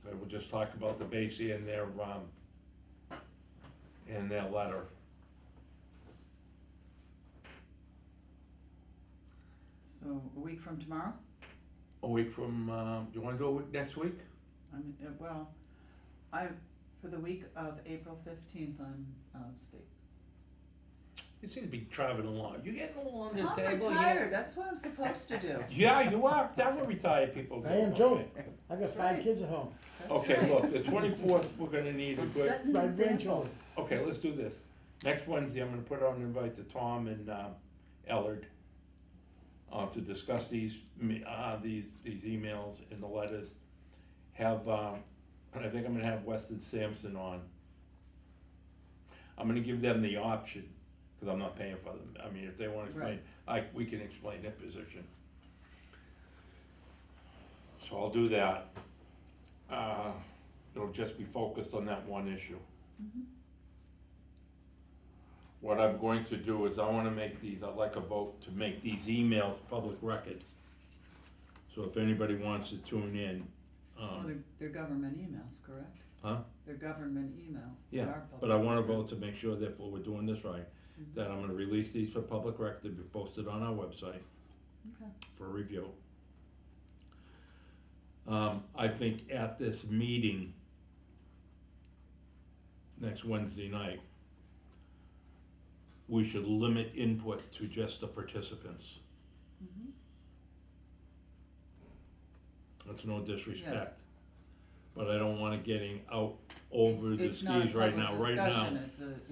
So we'll just talk about the base and their letter. So a week from tomorrow? A week from, you wanna do a week next week? I mean, for the week of April 15th, I'm out of state. You seem to be traveling along. You getting a little under the I'm table? retired, that's what I'm supposed to do. Yeah, you are. That's what retired people do. I am Joe. I got That's 5 right. kids at home. That's Okay, right. look, the 24th, we're gonna need a I'm good, setting an My example. grandchildren. okay, let's do this. Next Wednesday, I'm gonna put out an invite to Tom and Ellard. to discuss these emails and the letters. Have, and I think I'm gonna have Weston Sampson on. I'm gonna give them the option, cause I'm not paying for them. I mean, if they wanna explain, we can explain their position. So I'll do that. It'll just be focused on that one issue. Mhm. What I'm going to do is I wanna make these, I'd like a vote to make these emails public record. So if anybody wants to tune in, Well, they're government emails, correct? huh? They're government emails. They Yeah, are public but I wanna record. vote to make sure that we're doing this right, Mhm. that I'm gonna release these for public record to be posted on our website Okay. for review. I think at this meeting next Wednesday night, we should limit input to just the participants. Mhm. That's no disrespect. Yes. But I don't want it getting out over the It's not a skis right public now. Right discussion, now,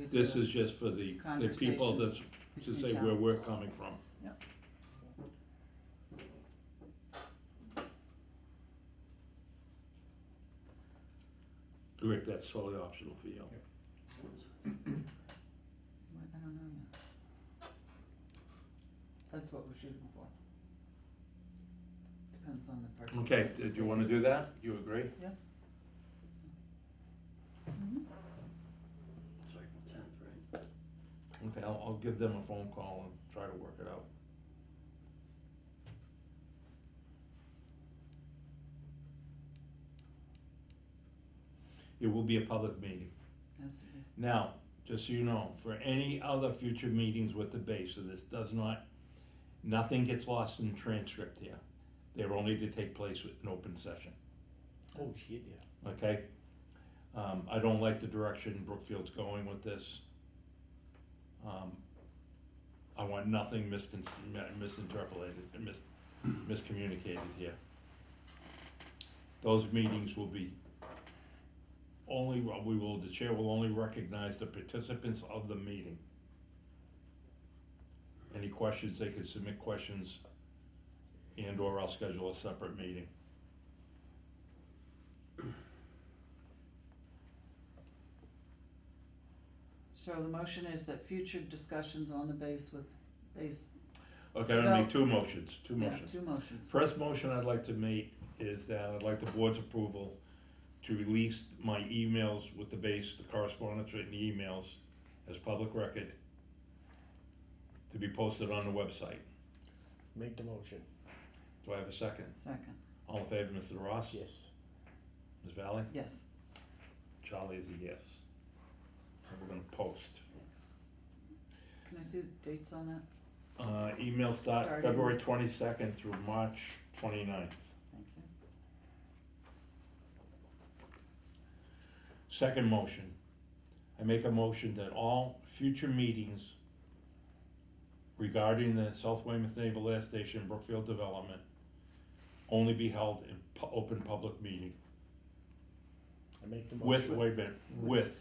it's this a is just for the people conversation that's, to between say where we're towns. coming from. Yep. Rick, that's totally optional for you. What? I don't know yet. That's what we're shooting for. Depends on the participants. Okay, did you wanna do that? You agree? Mhm. It's April 10th, right? Okay, I'll give them a phone call and try to work it out. It will be a public meeting. Has to be. Now, just so you know, for any other future meetings with the base, so this does not, nothing gets lost in the transcript here. They're only to take place with an open session, Oh, shit, yeah. okay? I don't like the direction Brookfield's going with this. I want nothing misinterpolated and miscommunicated here. Those meetings will be only, the chair will only recognize the participants of the meeting. Any questions, they could submit questions and or I'll schedule a separate meeting. So the motion is that future discussions on the base with base, Okay, I'm gonna make two motions. yeah, two motions. First motion I'd like to make is that I'd like the board's approval to release my emails with the base, the correspondence written emails as public record to be posted on the website. Make the motion. Do I have a second? Second, All in favor, Mr. Ross? Yes. Ms. Valley? yes. Charlie is a yes. So we're gonna post. Can I see the dates on that? Email start Starting. February 22nd through March 29th. Thank you. Second motion, I make a motion that all future meetings regarding the South Weymouth Naval Air Station Brookfield development only be held in open public meeting I make the with, motion. wait a minute,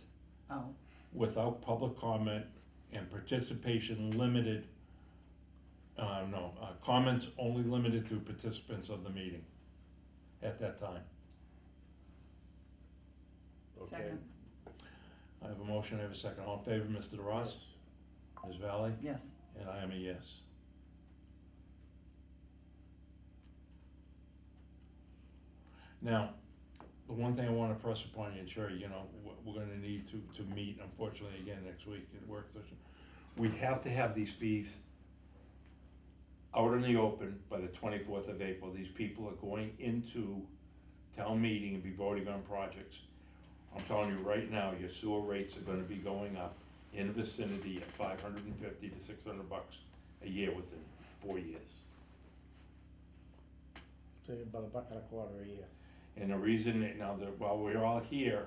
Oh, without public comment and participation limited, comments only limited to participants of the meeting at that time. Okay. second, I have a motion, I have a second. All in favor, Mr. Ross? Yes. Ms. Valley? yes. And I am a yes. Now, the one thing I wanna press upon you, and Sherry, you know, we're gonna need to meet, unfortunately, again, next week at work session. We have to have these fees out in the open by the 24th of April. These people are going into town meeting and be voting on projects. I'm telling you right now, your sewer rates are gonna be going up in the vicinity of $550 to $600 a year within 4 years. Say about $1.25 a year. And the reason that now that while we're all here,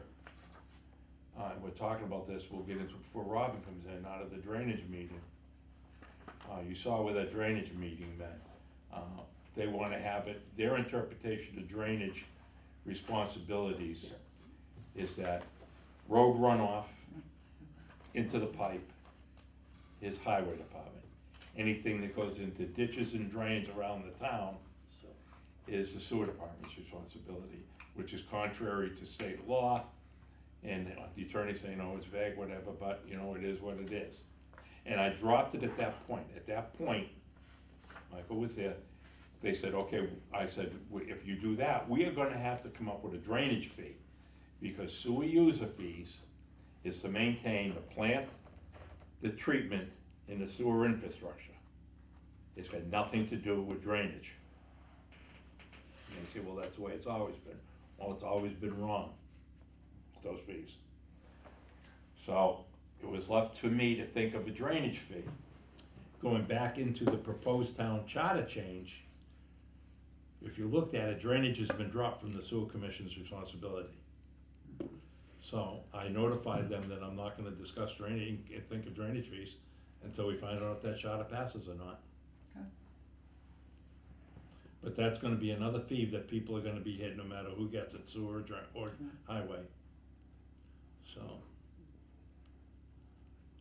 we're talking about this, we'll get into it before Robin comes in, out of the drainage meeting. You saw with that drainage meeting that, they wanna have it, their interpretation of drainage responsibilities is that road runoff into the pipe is highway department. anything that goes into ditches and drains around the town So, is the sewer department's responsibility, which is contrary to state law. And the attorney saying, oh, it's vague, whatever, but you know, it is what it is. And I dropped it at that point. At that point, Michael was there, they said, okay, I said, if you do that, we are gonna have to come up with a drainage fee. Because sewer user fees is to maintain the plant, the treatment, and the sewer infrastructure. It's got nothing to do with drainage. And they say, well, that's the way it's always been. Well, it's always been wrong, those fees. So it was left to me to think of a drainage fee. Going back into the proposed town charter change, if you looked at it, drainage has been dropped from the sewer commission's responsibility. So I notified them that I'm not gonna discuss drainage and think of drainage fees until we find out if that charter passes or not. Okay. But that's gonna be another fee that people are gonna be hitting no matter who gets it, sewer or highway. So,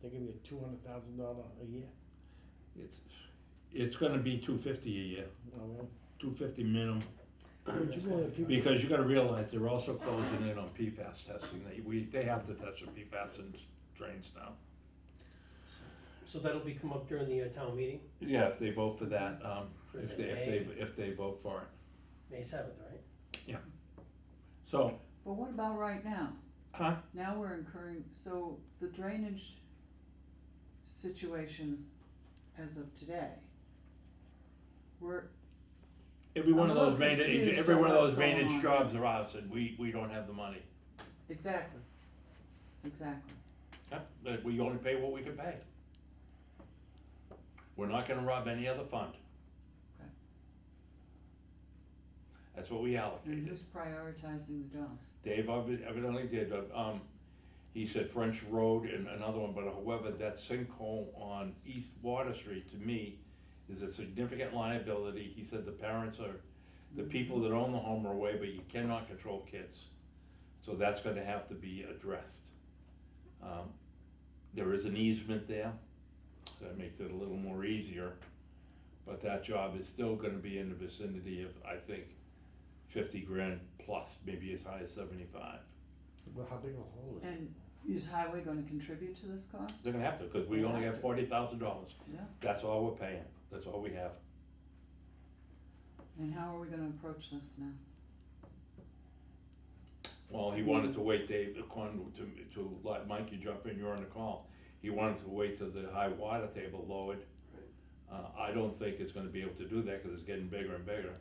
They give you $200,000 a year. it's gonna be $250 a year, Oh, well. $250 minimum. But you know that people- Because you gotta realize they're also closing in on PFAS testing, they have to test for PFAS in drains now. so that'll be come up during the town meeting, Yeah, if they vote for that, Is if it if they vote for it. May 7th, right? So, But what about right now? huh? Now we're incurring, so the drainage situation as of today, we're, Every one of I'm a those little drainage, confused every on one of what's those going drainage on. jobs are ours, and we don't have the money. exactly, exactly. But we only pay what we can pay. We're not gonna rob any other fund. Okay. That's what we And allocated. who's prioritizing the jobs? Dave evidently did, he said French Road and another one, but however, that sinkhole on East Water Street, to me, is a significant liability. He said the parents are, the people that own the home are away, but you cannot control kids. So that's gonna have to be addressed. There is an easement there, so that makes it a little more easier. But that job is still gonna be in the vicinity of, I think, 50 grand plus, maybe as high as 75. Well, how big a hole is it? And is highway gonna contribute to this cost? They're gonna have to, cause we They only have have to. $40,000. Yeah, That's all we're paying, that's all we have. and how are we gonna approach this now? Well, he wanted to wait, Dave, according to let Mike, you jump in, you're on the call. He wanted to wait till the high water table lowered. I don't think it's gonna be able to do that, cause it's getting bigger and bigger.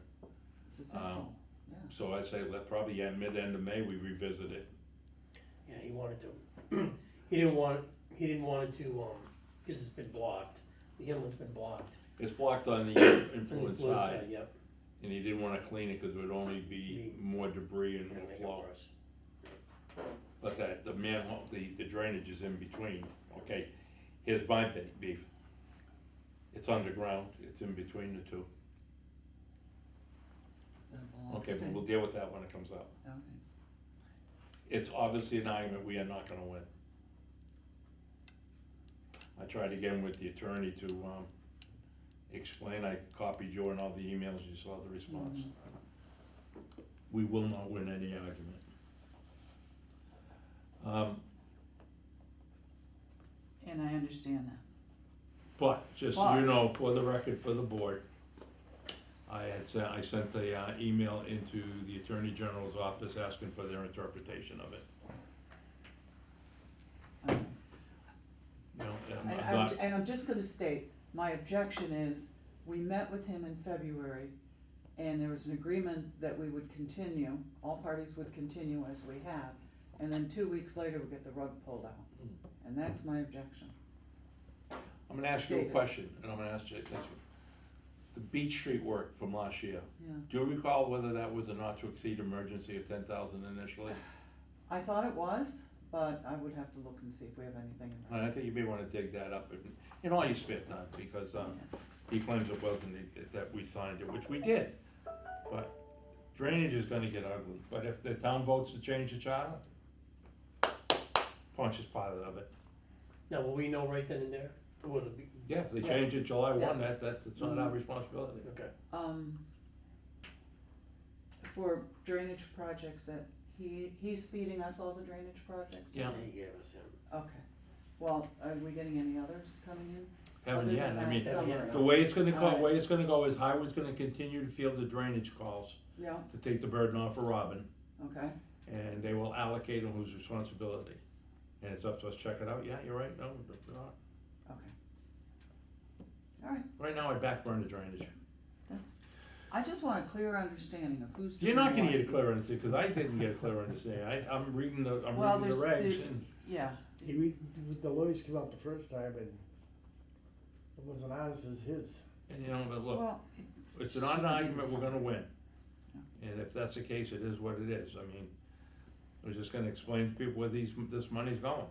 It's a sinkhole, yeah. So I'd say probably mid-end of May, we revisit it. Yeah, he wanted to, he didn't want it to, because it's been blocked, the inlet's been blocked. It's blocked on the On the influence fluid side, Yep. and he didn't wanna clean it, cause it would only be more debris and And more make it flow. worse. But the manhole, the drainage is in between, okay, here's my beef. It's underground, it's in between the two. That belongs Okay, to- but we'll deal with that when it comes up. Okay. It's obviously an argument we are not gonna win. I tried again with the attorney to, explain, I copied you on all the emails, you saw the response. We will not win any argument. And I understand that. But, just so you know, for the record, for the board, I sent the, email into the Attorney General's office asking for their interpretation of it. Okay. You know, and And I'm not, I'm just gonna state, my objection is, we met with him in February, and there was an agreement that we would continue, all parties would continue as we have, and then 2 weeks later, we get the rug pulled out. And that's my objection. I'm gonna ask you a Stated. question, and I'm gonna ask you this one. The Beach Street work from last year, Yeah. do you recall whether that was a not to exceed emergency of 10,000 initially? I thought it was, but I would have to look and see if we have anything in And I think you may wanna dig that up in all your spare time, because, he claims it wasn't, that we signed it, which we did. But drainage is gonna get ugly, but if the town votes to change the charter, Punch is part of it. Now, will we know right then and there? Would it be, Yeah, if they Yes. change it July one, Yes. it's not our responsibility. okay. For drainage projects that he's feeding us all the drainage projects? Yeah. He gave us him. Okay, well, are we getting any others coming in? Haven't Other yet, than I mean, that summary? the way it's gonna go, Alright. way it's gonna go is Highway's gonna continue to field the drainage calls Yeah, to take the burden off of Robin, okay, and they will allocate on whose responsibility. And it's up to us, to check it out, yeah, you're right, no, we're not. okay. Alright, Right now, I backburn the drainage. I just want a clear understanding of who's doing You're not gonna what. get a clear understanding, cause I didn't get a clear understanding, I'm reading the Well, regs, there's, and yeah, The lawyers came out the first time and it wasn't ours, it's his. you know, but look, well. it's an odd argument, we're gonna win. Yeah. And if that's the case, it is what it is, I mean, we're just gonna explain to people where this money's going.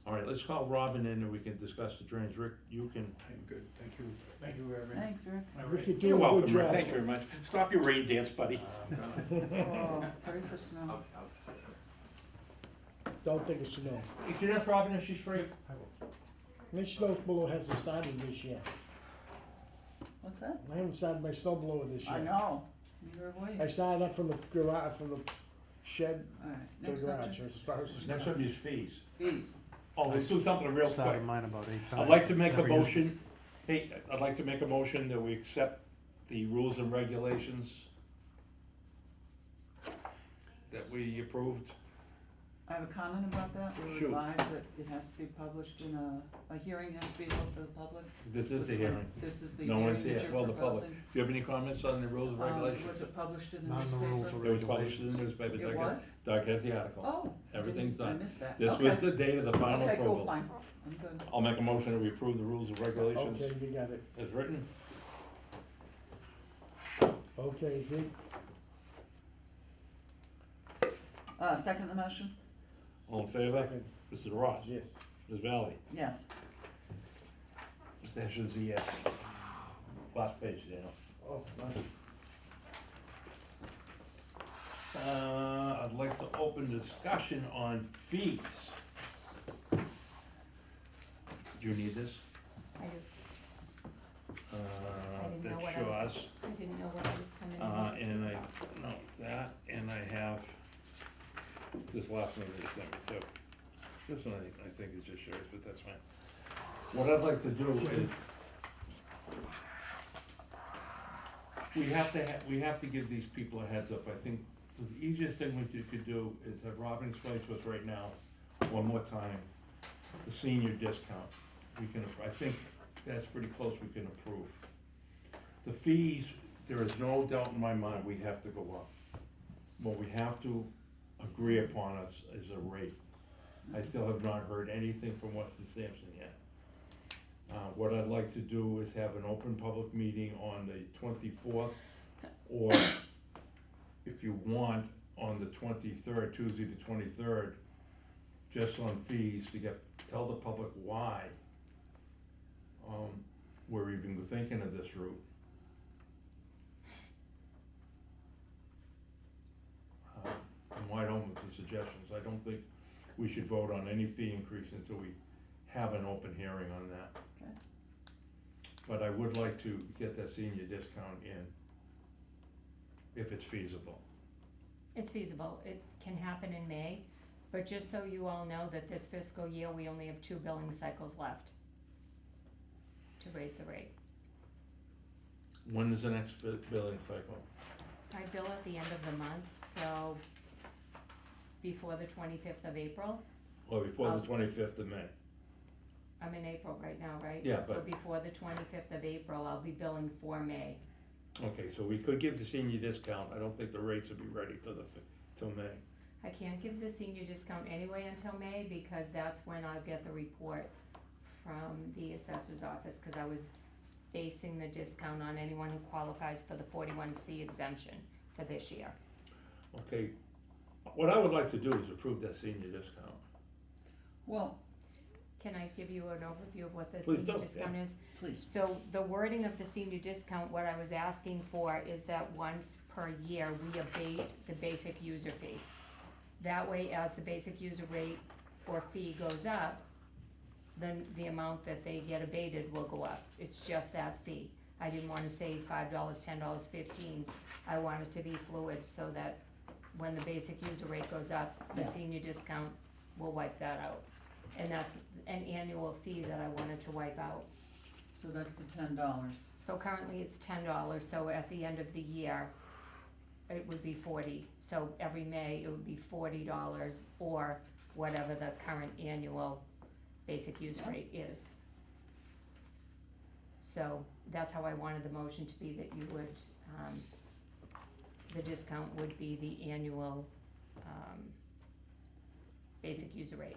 Alright, let's call Robin in and we can discuss the drains. Rick, you can. I'm good, thank you. Thank you, Reverend. Thanks, Rick. Rick, you're You're doing a good welcome, Rick, job. thank you very much. Stop your rain dance, buddy. Oh, pray for snow. Don't think of snow. You can ask Robin if she's free. My snow blower hasn't started this year. What's that? I haven't started my snow blower this year. I know, you're away. I started up from the garage, from the shed Alright, to next the garage, subject, as far as. Next up is fees. fees. Oh, let's do something real quick. Started mine about 8 times. I'd like to make a Never used it. motion, hey, I'd like to make a motion that we accept the rules and regulations that we approved. I have a comment about that, we were Shoot. advised that it has to be published in a hearing has to be held to the public. This is the Which one? hearing. This is the No hearing one's that here, you're well, the public. proposing. Do you have any comments on the rules and Was regulations? it published in the Not in the newspaper? rules or It was published in regulations. the newspaper, It Doug, was? Doug has the article. Oh. I Everything's didn't- I done. missed that. This Okay. was the date of the final Okay, cool, approval. fine, I'm good. I'll make a motion that we approve the rules and regulations Okay, you got it. as written. Okay, Vic, Second the motion? All in favor? second, Mr. Ross? yes. Ms. Valley? Yes. Mr. Henshaws, yes. Last page, Daniel. Oh, nice. I'd like to open discussion on fees. Do you need this? I do. I didn't know That's what I was- yours. I didn't know what I was coming in. And I know that, and I have this last one that I sent me too. This one I think is just yours, but that's fine. What I'd like to do is, we have to give these people a heads up. I think the easiest thing what you could do is have Robin explain to us right now, one more time, the senior discount. We can, I think that's pretty close, we can approve. The fees, there is no doubt in my mind, we have to go up. What we have to agree upon us is a rate. I still have not heard anything from Weston Sampson yet. What I'd like to do is have an open public meeting on the 24th, or if you want, on the 23rd, Tuesday the 23rd, just on fees to tell the public why we're even thinking of this route. I'm wide open to suggestions. I don't think we should vote on any fee increase until we have an open hearing on that. Okay. But I would like to get that senior discount in, if it's feasible. It's feasible, it can happen in May, but just so you all know that this fiscal year, we only have 2 billing cycles left to raise the rate. When is the next billing cycle? I bill at the end of the month, so before the 25th of April. Or before the 25th of May? I'm in April right now, right? Yeah, So but- before the 25th of April, I'll be billing for May. Okay, so we could give the senior discount. I don't think the rates will be ready till May. I can't give the senior discount anyway until May, because that's when I'll get the report from the assessor's office, cause I was basing the discount on anyone who qualifies for the 41C exemption for this year. Okay, what I would like to do is approve that senior discount. Well, Can I give you an overview of what the Please senior do, discount is? please. So the wording of the senior discount, what I was asking for is that once per year, we abate the basic user fee. That way, as the basic user rate or fee goes up, then the amount that they get abated will go up. It's just that fee. I didn't wanna say $5, $10, 15. I want it to be fluid so that when the basic user rate goes up, the Yeah. senior discount will wipe that out. And that's an annual fee that I wanted to wipe out. So that's the $10. So currently it's $10, so at the end of the year, it would be 40. So every May, it would be $40 or whatever the current annual basic use rate is. So that's how I wanted the motion to be, that you would, the discount would be the annual, basic user rate.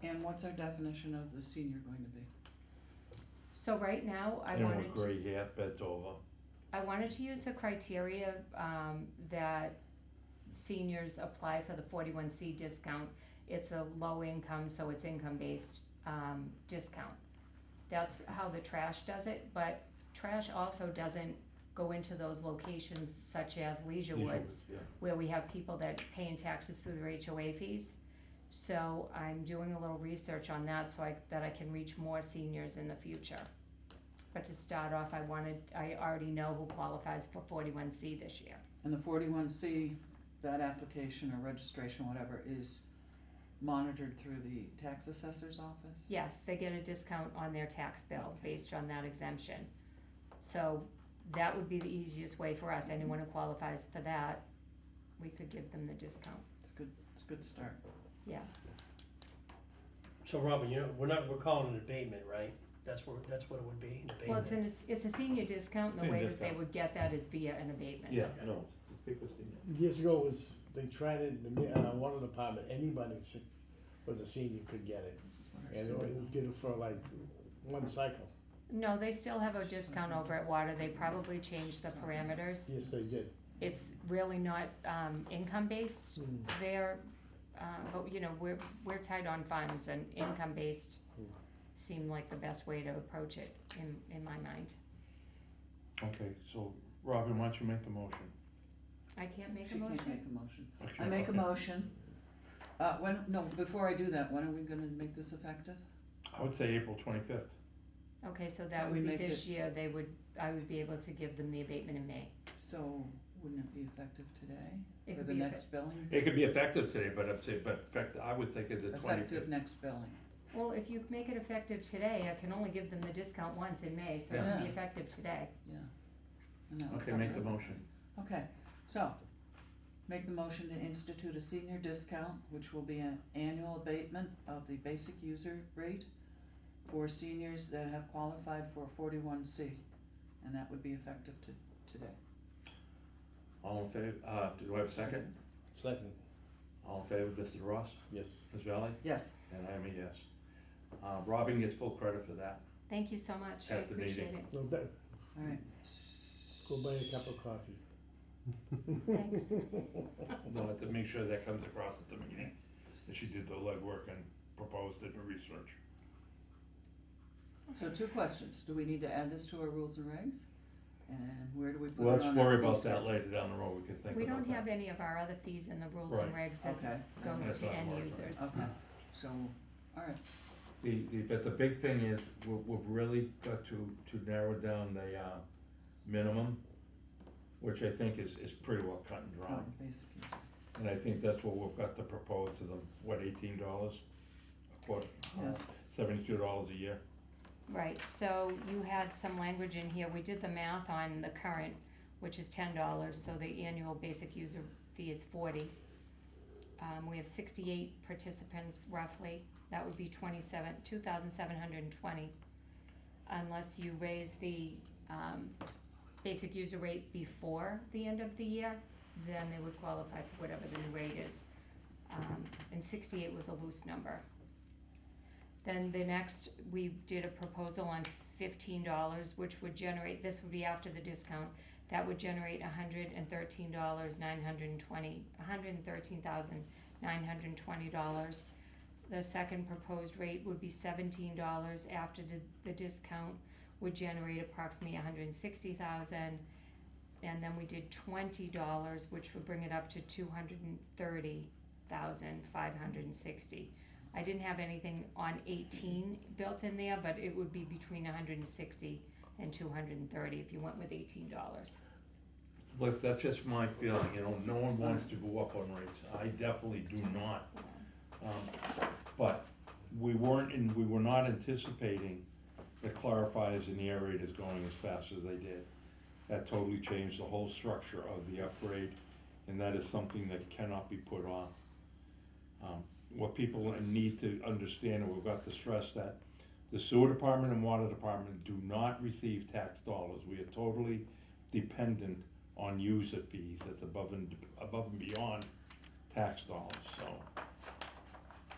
And what's our definition of the senior going to be? So right now, I And wanted with gray hair, bent over. I wanted to use the criteria, that seniors apply for the 41C discount. It's a low income, so it's income-based, discount. That's how the trash does it, but trash also doesn't go into those locations such as Leisure Woods, Yeah. where we have people that paying taxes through their HOA fees. So I'm doing a little research on that so that I can reach more seniors in the future. But to start off, I already know who qualifies for 41C this year. And the 41C, that application or registration, whatever, is monitored through the tax assessor's office? Yes, they get a discount on their tax bill Okay. based on that exemption. So that would be the easiest way for us. Anyone who qualifies for that, we could give them the discount. It's a good start. Yeah. So Robin, we're calling it abatement, right? That's what it would be, an Well, abatement. it's a senior discount, and the Senior way that they discount. would get that is via an abatement. Yeah, no, speak with senior. Years ago was, they tried it in the, water department, anybody was a senior could get it. And they would get it for like one cycle. No, they still have a discount over at Water. They probably changed the parameters. Yes, they did. It's really not, income-based. Mm. They're, but we're tight on funds, and income-based seemed like the best way to approach it in my mind. Okay, so Robin, why don't you make the motion? I can't make a She motion? can't make a motion. Okay, I make a okay. motion. Before I do that, when are we gonna make this effective? I would say April 25th. Okay, so Can that we would be make this it- year, I would be able to give them the abatement in May. So wouldn't it be effective today It for could the be next billing? It could be effective today, but I would think of the 25th. Effective next billing. Well, if you make it effective today, I can only give them the discount once in May, so it would be Yeah. effective today. Yeah. And that would Okay, cover make the it. motion. Okay, so, make the motion to institute a senior discount, which will be an annual abatement of the basic user rate for seniors that have qualified for 41C, and that would be effective today. All in favor, do I have a second? Second, All in favor, Mrs. Ross, yes. Ms. Valley, Yes, and I am a yes. Robin gets full credit for that. Thank you so much, I At the appreciate meeting. it. No, that, alright. go buy a cup of coffee. Thanks. We'll have to make sure that comes across at the meeting, that she did the legwork and proposed it in her research. So 2 questions, do we need to add this to our rules and regs? And where do we put it Well, on let's our worry fee about that schedule? later down the road, we can think about that. We don't have any of our other fees in the rules and regs as Okay. goes That's to not end working. users. Okay, so, alright, But the big thing is, we've really got to narrow down the, minimum, which I think is pretty well cut and dry. basic user. And I think that's what we've got to propose to them, what, $18 a quarter? Yes. $72 a year. Right, so you had some language in here, we did the math on the current, which is $10, so the annual basic user fee is 40. We have 68 participants roughly, that would be 2,720. Unless you raise the, basic user rate before the end of the year, then they would qualify for whatever the new rate is. And 68 was a loose number. Then the next, we did a proposal on $15, which would generate, this would be after the discount, that would generate $113,920. The second proposed rate would be $17 after the discount, would generate approximately $160,000. And then we did $20, which would bring it up to $230,560. I didn't have anything on 18 built in there, but it would be between 160 and 230 if you went with $18. Look, that's just my feeling, you know, no one wants to go up on rates, I definitely do not. But we were not anticipating the clarifiers and the aerators going as fast as they did. That totally changed the whole structure of the upgrade, and that is something that cannot be put off. What people need to understand, and we've got to stress that, the sewer department and water department do not receive tax dollars. We are totally dependent on user fees. That's above and beyond tax dollars, so.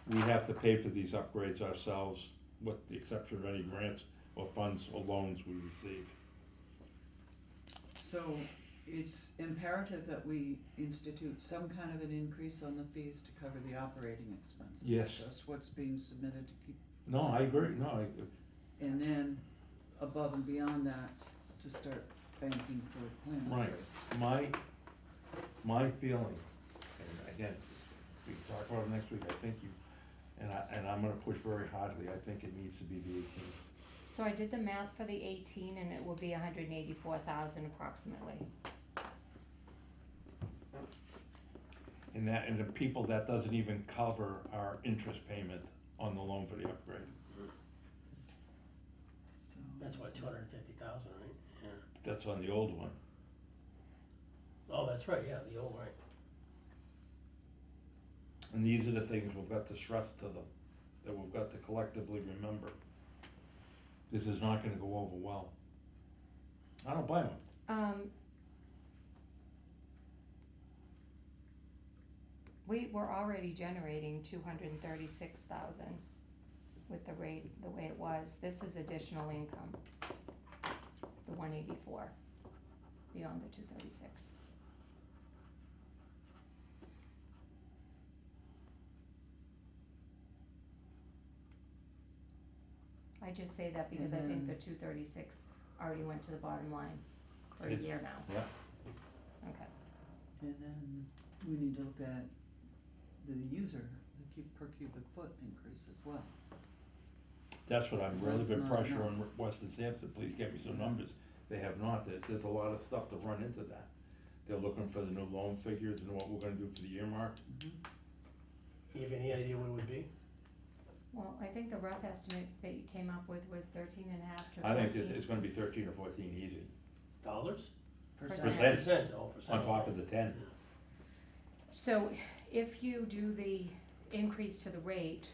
We have to pay for these upgrades ourselves, with the exception of any grants or funds or loans we receive. So it's imperative that we institute some kind of an increase on the fees to cover the operating expenses. Yes. That's what's being submitted to keep. No, I agree, no, And then above and beyond that, to start banking for plan Right. upgrades. my feeling, and again, we can talk about it next week, I think you, and I'm gonna push very hardly, I think it needs to be the 18. So I did the math for the 18 and it will be 184,000 approximately. And the people, that doesn't even cover our interest payment on the loan for the upgrade. So That's what, 250,000, right? Yeah. That's on the old one. Oh, that's right, yeah, the old, right. And these are the things we've got to stress to them, that we've got to collectively remember. This is not gonna go over well. I don't blame them. We were already generating 236,000 with the rate, the way it was. This is additional income, the 184, beyond the 236. I just say that because I think the 236 already went to the bottom line for a It- year now. Yeah. Okay. And then we need to look at the user, the per cubic foot increase as well. That's what I've really That's been not pressuring enough. Weston Sampson, please get me some numbers. They have not, there's a lot of stuff to run into that. They're looking for the new loan figures and what we're gonna do for the earmark. You have any idea what it would be? Well, I think the rough estimate that you came up with was 13.5 to 14. I think it's gonna be 13 or 14 easy, Dollars? Percent. Percent, oh, percent. on top of the 10. So if you do the increase to the rate,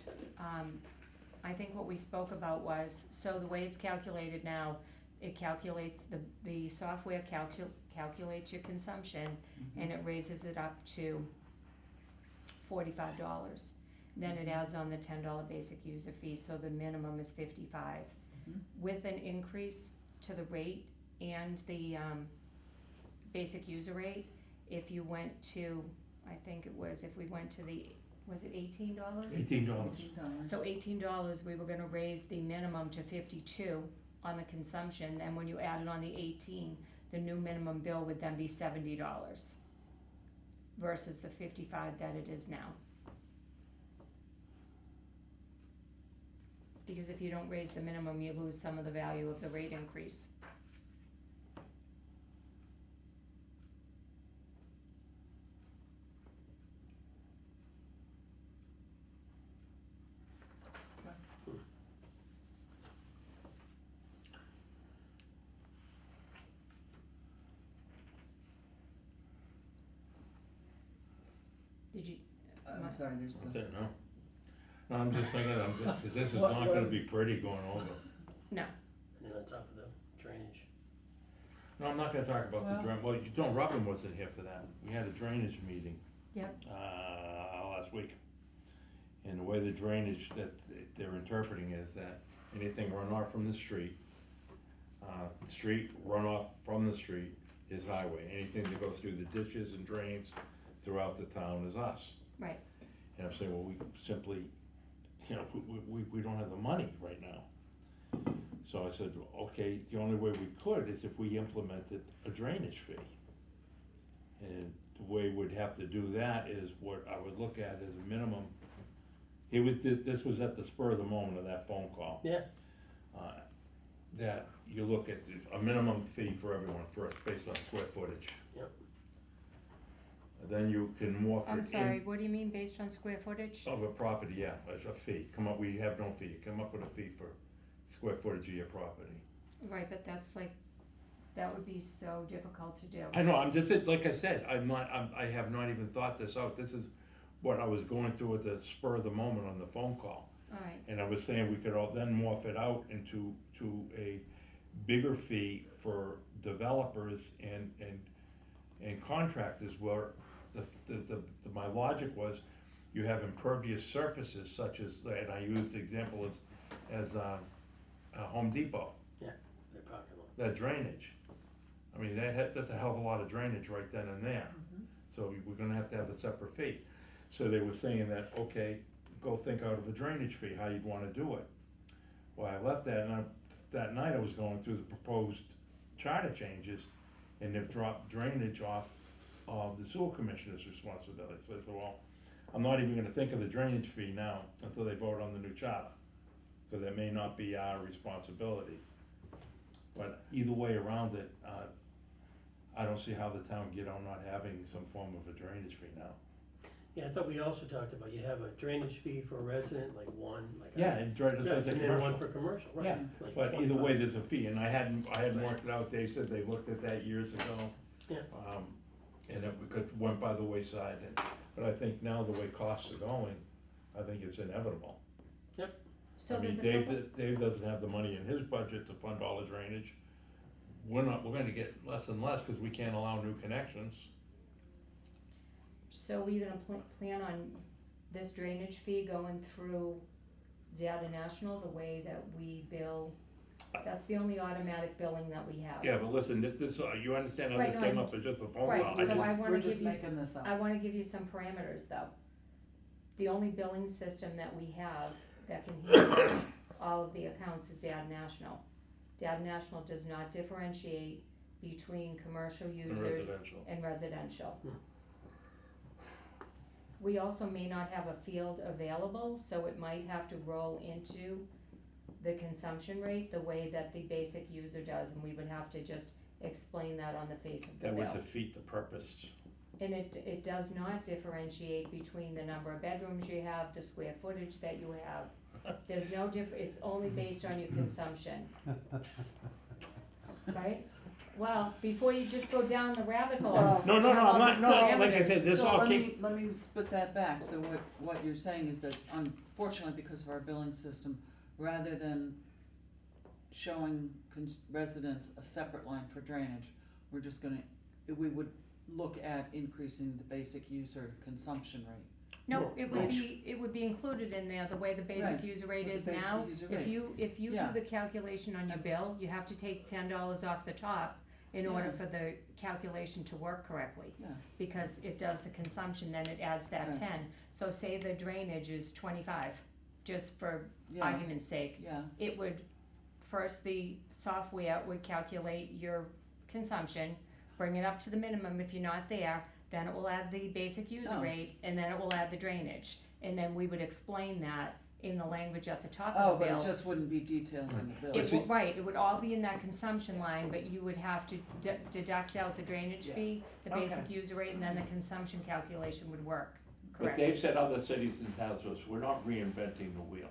I think what we spoke about was, so the way it's calculated now, it calculates, the software calculates your consumption and it raises it up to $45. Then it adds on the $10 basic user fee, so the minimum is 55. With an increase to the rate and the basic user rate, if you went to, I think it was, if we went to the, was it $18? $18. $18. So $18, we were gonna raise the minimum to 52 on the consumption, then when you added on the 18, the new minimum bill would then be $70 versus the 55 that it is now. Because if you don't raise the minimum, you lose some of the value of the rate increase. Did you, I'm sorry, there's That's the, it, no. No, I'm just thinking, 'cause this is What- not gonna be pretty going over. no, And then on top of the drainage. No, I'm not gonna talk about the Well- drain, well, you don't, Robin wasn't here for that. We had a drainage meeting. Yep. Last week. And the way the drainage that they're interpreting is that anything runoff from the street runoff from the street is highway. Anything that goes through the ditches and drains throughout the town is us. right. And I'm saying, well, we simply, you know, we don't have the money right now. So I said, okay, the only way we could is if we implemented a drainage fee. And the way we'd have to do that is what I would look at as a minimum This was at the spur of the moment of that phone call. Yeah. That you look at a minimum fee for everyone first, based on square footage. Yep. Then you can morph I'm it sorry, in what do you mean based on square footage? of a property, yeah, as a fee. We have no fee, come up with a fee for square footage of your property. Right, but that's like, that would be so difficult to do. I know, I'm just, like I said, I have not even thought this out. This is what I was going through at the spur of the moment on the phone call. Alright, And I was saying we could all then morph it out into a bigger fee for developers and contractors, where my logic was, you have impervious surfaces such as, and I used the example as Home Depot, Their parking lot. that drainage. I mean, that's a hell of a lot of drainage right then and there. So we're gonna have to have a separate fee. So they were saying that, okay, go think out of a drainage fee, how you'd wanna do it. Well, I left that, and that night I was going through the proposed charter changes, and they've dropped drainage off of the sewer commissioner's responsibility. So I said, well, I'm not even gonna think of the drainage fee now until they vote on the new charter, because that may not be our responsibility. But either way around it, I don't see how the town get on not having some form of a drainage fee now. Yeah, I thought we also talked about you'd have a drainage fee for a resident, like one, like. Yeah, and drainage, Yeah, that's a and then one commercial. for commercial, right. Yeah, like but either 25. way, there's a fee, and I hadn't worked it out. They said they looked at that years ago. Yeah. And it went by the wayside, but I think now the way costs are going, I think it's inevitable. so I mean, there's a couple, Dave doesn't have the money in his budget to fund all the drainage. We're gonna get less and less, cause we can't allow new connections. so we're gonna plan on this drainage fee going through Data National, the way that we bill, that's the only automatic billing that we have. Yeah, but listen, this, you understand how Right, this no, came I- up as just a phone right, call? so I wanna We're just give you making this up. I wanna give you some parameters though. The only billing system that we have that can handle all of the accounts is Data National. Data National does not differentiate between commercial And users residential. and residential. Hmm. We also may not have a field available, so it might have to roll into the consumption rate the way that the basic user does, and we would have to just explain that on the face of the That bill. would defeat the purpose. And it does not differentiate between the number of bedrooms you have, the square footage that you have. There's no it's only based on your consumption. Right? Well, before you just go down the rabbit hole. Well, No, we have all I'm these not, no, like I parameters. said, this So all let came, me, let me split that back, so what you're saying is that unfortunately, because of our billing system, rather than showing residents a separate line for drainage, we're just gonna, we would look at increasing the basic user consumption rate. No, it would Which- it would be included in there, the way the basic Right, user rate with is the basic now. user If rate. you do Yeah. the calculation on your bill, you have to take $10 off the top in order Yeah. for the calculation to work correctly. Yeah. Because it does the consumption, then it adds that Right. 10. So say the drainage is 25, just for Yeah, argument's sake. yeah, It would, first the software would calculate your consumption, bring it up to the minimum if you're not there, then it will add the basic user Oh. rate, and then it will add the drainage. And then we would explain that in the language at the top oh, of the but bill. it just wouldn't be detailed in the bill. It would, right, it would all be in that consumption line, but you would have to deduct out the drainage Yeah. fee, the basic Okay. user rate, and then the consumption calculation would work, but correct? Dave said other cities and towns, was, we're not reinventing the wheel.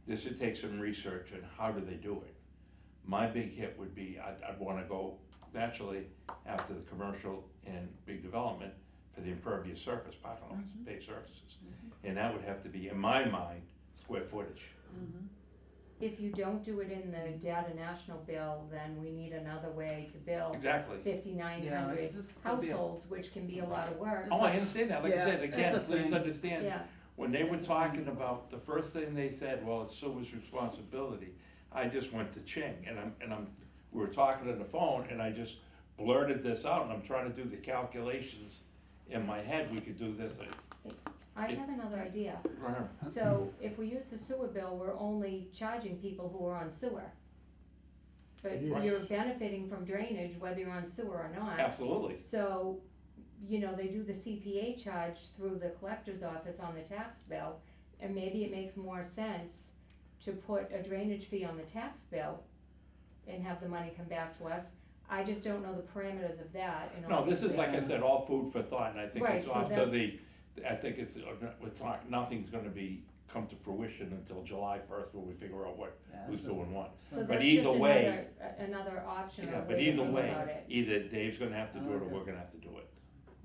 This would take some research on how do they do it. My big hit would be, I'd wanna go naturally after the commercial and big development for the impervious surface parking lots, paved surfaces. And that would have to be, in my mind, square footage. Mhm. If you don't do it in the Data National bill, then we need another way to bill Exactly. 5,900 this could be a- households, which can be a lot of work. Oh, I understand that, like I Yeah, said, it's again, a please thing. understand, Yeah, when they were It's a talking thing. about, the first thing they said, well, it's sewer's responsibility, I just went to Ching, and we were talking on the phone, and I just blurted this out, and I'm trying to do the calculations in my head, we could do this. I have another idea. Right. So if we use the sewer bill, we're only charging people who are on sewer. But Yes. you're benefiting from drainage whether you're on sewer or not. Absolutely, So, they do the CPA charge through the collector's office on the tax bill, and maybe it makes more sense to put a drainage fee on the tax bill and have the money come back to us. I just don't know the parameters of that, and No, this is, obviously- like I said, all food for thought, and I think Right, it's so off to that's- the, I think it's not, nothing's gonna come to fruition until July first, when we figure out Yeah, who's so- doing what. So But that's either just way- another option Yeah, or but way to either think way, about it. either Dave's gonna have to do it, or Okay. we're gonna have to do it.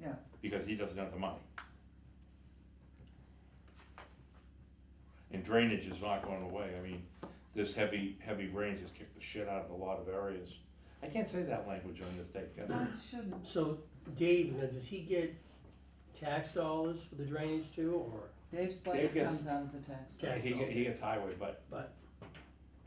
Yeah. Because he doesn't have the money. And drainage is not going away, I mean, this heavy rains has kicked the shit out of a lot of areas. I can't say that language on this tape, can I? No, you shouldn't. So Dave, now does he get tax dollars for the drainage too, or? Dave's Dave budget gets- comes out of the tax. Tax. He gets highway, but,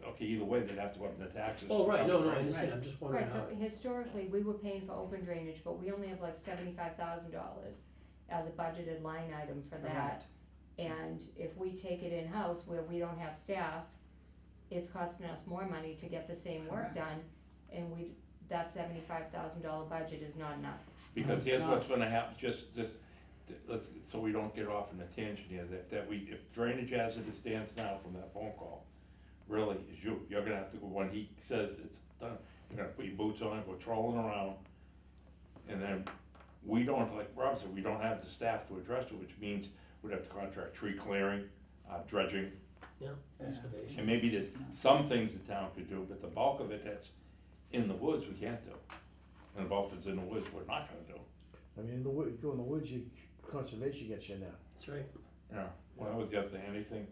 okay, either way, they'd have to go up in the taxes. Oh, right, no, I Right. understand, I'm just wondering Right, how. so historically, we were paying for open drainage, but we only have like $75,000 as a budgeted line item for that. Correct. And if we take it in-house where we don't have staff, it's costing us more money to get the same work Correct. done, and that $75,000 budget is not enough. Because it's here's not. what's gonna happen, let's, so we don't get off in a tangent here, if drainage as it stands now from that phone call, really is you're gonna have to, when he says it's done, you're gonna put your boots on, go trolling around, and then we don't, like Rob said, we don't have the staff to address it, which means we'd have to contract tree clearing, dredging, Yeah, excavation. and maybe there's some things the town could do, but the bulk of it that's in the woods, we can't do. And the bulk that's in the woods, we're not gonna do. I mean, in the wood, you go in the woods, conservation gets you now. That's right. Yeah, well, that was the other thing, anything,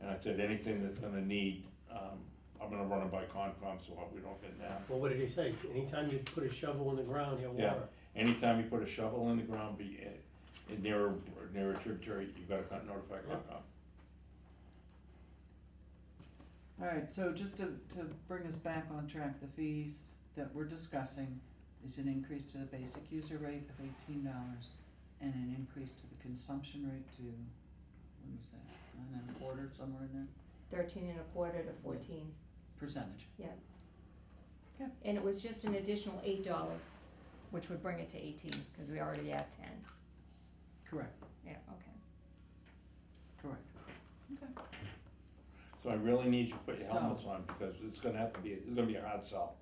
and I said, anything that's gonna need, I'm gonna run it by Concom, so we don't get now. Well, what did he say? Anytime you put a shovel in the ground, you have Yeah. water. Anytime you put a shovel in the ground, be it near a tributary, you gotta notify Concom. Alright, so just to bring us back on track, the fees that we're discussing is an increase to the basic user rate of $18 and an increase to the consumption rate to, what was that, 9.25, somewhere in there, 13.25 to 14, percentage. and it was just an additional $8, which would bring it to 18, cause we already at 10, Correct, yeah, okay. correct. Okay. So I really need you to put your So- helmets on, because it's gonna be a hard sell.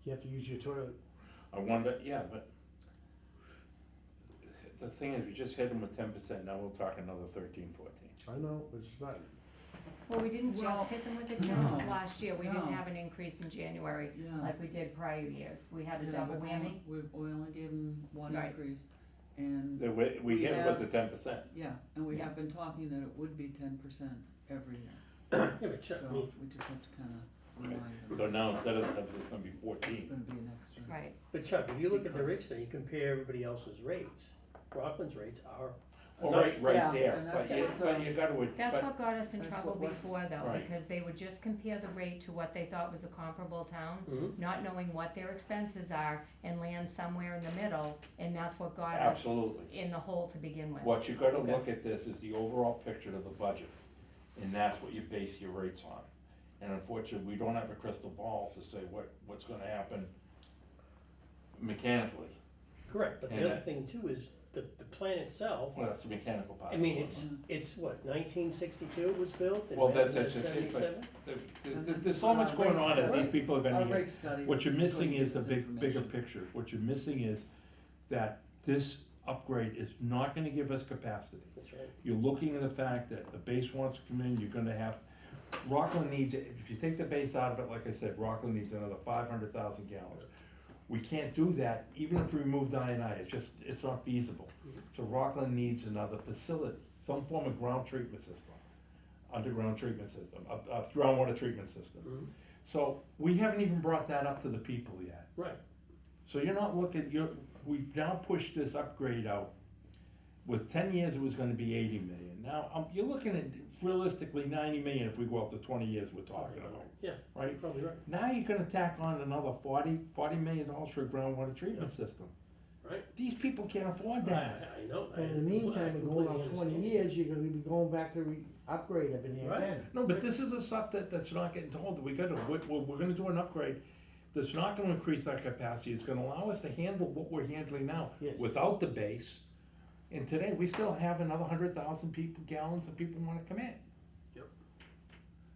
You have to use your toilet. I wonder, yeah, but the thing is, we just hit them with 10%, now we'll talk another 13, 14. I know, but it's not, Well, we didn't Well, just hit them with a 10 no, last year, we didn't no. have an increase in January Yeah. like we did prior years, we had a Yeah, double we've whammy. we only gave them one Right. increase, and, We We hit it have- with the 10%. yeah, and we Yeah. have been talking that it would be 10% every year, Yeah, but Chuck, I so mean, we just have to kinda Right. remind them. So now instead of 10%, it's gonna be It's 14. gonna be an extra. Right, but Chuck, if you look at the Because- rates now, you compare everybody else's rates, Rockland's rates are. Well, enough. right Yeah, there, and but that's you, what, but you gotta, that's but, what got us in That's trouble what was- before though, Right. because they would just compare the rate to what they thought was a comparable town, Mhm. not knowing what their expenses are, and land somewhere in the middle, and that's what got us absolutely. in the hole to begin with. What you gotta Okay. look at this is the overall picture of the budget, and that's what you base your rates on. And unfortunately, we don't have a crystal ball to say what's gonna happen mechanically. Correct, but And the other that- thing too is the plan itself, Well, that's the mechanical part. I mean, it's what, 1962 it was built, and Well, that's that's it, but 77? And There's that's so much our going rate on that these study. people are Our gonna get. rate studies. What you're missing going is to the give this bigger information. picture. What you're missing is that this upgrade is not gonna give us capacity. That's right. You're looking at the fact that the base wants to come in, you're gonna have, Rockland needs, if you take the base out of it, like I said, Rockland needs another 500,000 gallons. We can't do that, even if we remove I&I, it's not feasible. So Rockland needs another facility, some form of ground treatment system, underground treatment system, a groundwater treatment system. Mhm. So we haven't even brought that up to the people yet. Right, So you're not looking, we've now pushed this upgrade out. With 10 years, it was gonna be 80 million. Now, you're looking at realistically 90 million if we go up to 20 years we're talking about, yeah, right? you're probably right, Now you're gonna tack on another $40 million for a groundwater treatment system. right? These people can't afford that. I know. and in the meantime, we're going on 20 years, you're gonna be going back to upgrade everything Right. again. No, but this is the stuff that's not getting told, that we gotta, we're gonna do an upgrade that's not gonna increase our capacity, it's gonna allow us to handle what we're handling now Yes. without the base, And today, we still have another 100,000 gallons of people wanna come in. Yep.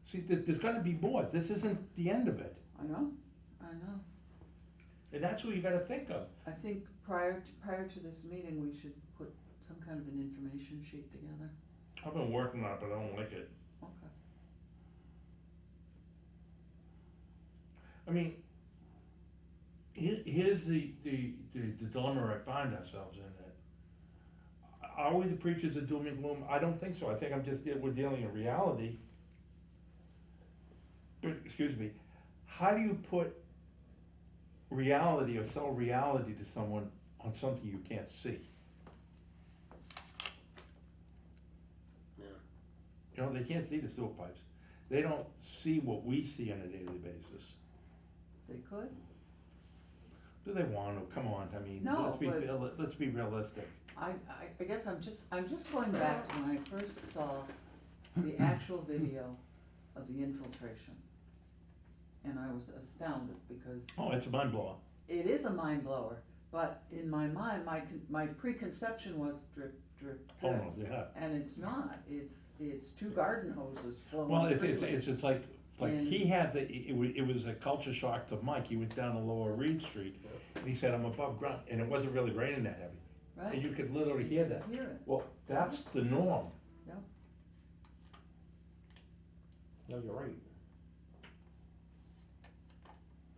See, there's gonna be more, this isn't the end of it, I know. and that's what you gotta think of. I think prior to this meeting, we should put some kind of an information sheet together. I've been working on it, but I don't like it. Okay. I mean, here's the dilemma I find ourselves in. That are we the preachers of doom and gloom? I don't think so. I think we're dealing in reality. But, excuse me, how do you put reality or sell reality to someone on something you can't see? Yeah. You know, they can't see the sewer pipes. They don't see what we see on a daily basis. They could? Do they want to? Come on, I mean, No, let's be realistic. I guess I'm just going back to when I first saw the actual video of the infiltration. And I was astounded because Oh, it's a mind blower. it is a mind blower, but in my mind, my preconception was drip, drip, Oh, drip. no, yeah. And it's not, it's two garden hoses flowing Well, freely. it's like And- he had it was a culture shock to Mike. He went down to Lower Reed Street and he said, I'm above ground, and it wasn't really raining that heavy. Right? And you could literally hear that. Hear it, Well, that's the norm. No, you're right.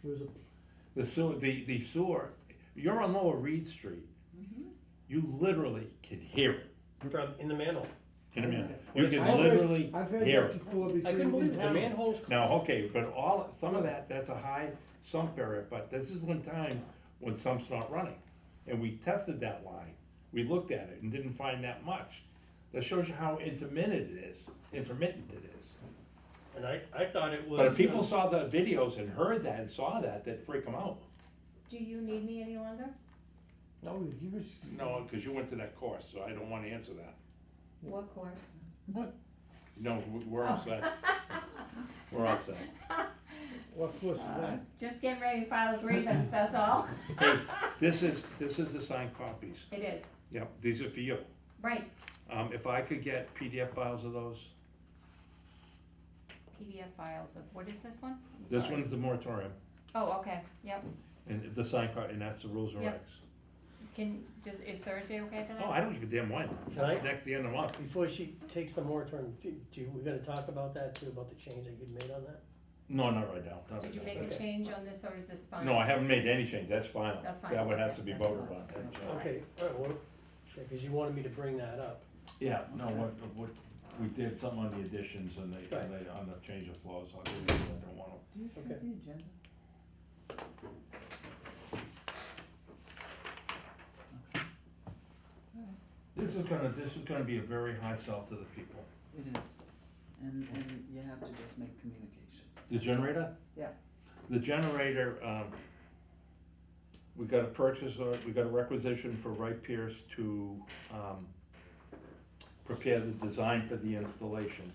There was a, The sewer, you're on Lower Reed Street, Mhm. you literally can hear it From, in the manhole. in a minute. Well, You can I've literally I've heard hear that it. before. I couldn't believe it, the manhole's. Now, okay, but some of that's a high sump area, but this is one time when sump's not running. And we tested that line, we looked at it and didn't find that much. That shows you how intermittent it is. And I thought it was. But if people saw the videos and heard that and saw that, they'd freak them out. Do you need me any longer? no, you was. No, cause you went to that course, so I don't wanna answer that. What course? No, we're all set. We're all set. What course is that? Just getting ready to file a grievance, that's all. Hey, this is the signed copies. It is, Yep, these are for you. right, If I could get PDF files of those, PDF files of, what is this one? I'm this sorry. one's the moratorium, Oh, okay, yep, and the signed copy, and that's the rules and Yep. regs. is Thursday okay for that? Oh, I don't give a damn when, Tonight? next the end of the month. Before she takes the moratorium, we're gonna talk about that too, about the change that you'd made on that? No, not right now, not Did you right make now. a change on this, or is this fine? No, I haven't made any change, that's final. That's fine. That would have to be That's voted fine. on, that change. Okay, alright, well, yeah, cause you wanted me to bring that up. Yeah, no, what, we did something on the additions and they, Right. on the change of flows, I don't want Do you Okay. have the agenda? This is gonna be a very high sell to the people. It is, and you have to just make communications. The generator? Yeah. The generator, we got a purchase, we got a requisition for Wright Pierce to, prepare the design for the installation.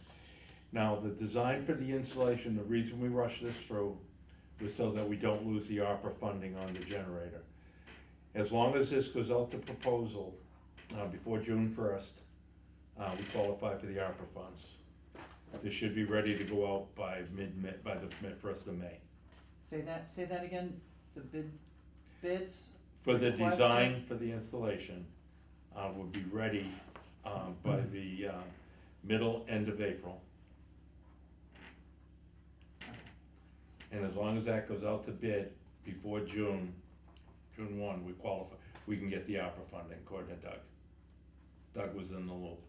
Now, the design for the installation, the reason we rushed this through was so that we don't lose the ARPA funding on the generator. As long as this goes out to proposal, before June first, we qualify for the ARPA funds. This should be ready to go out by the first of May. Say that again, the bids, For the Requested. design for the installation, will be ready, by the, end of April. And as long as that goes out to bid before June 1, we qualify, we can get the ARPA funding, according to Doug. Doug was in the loop,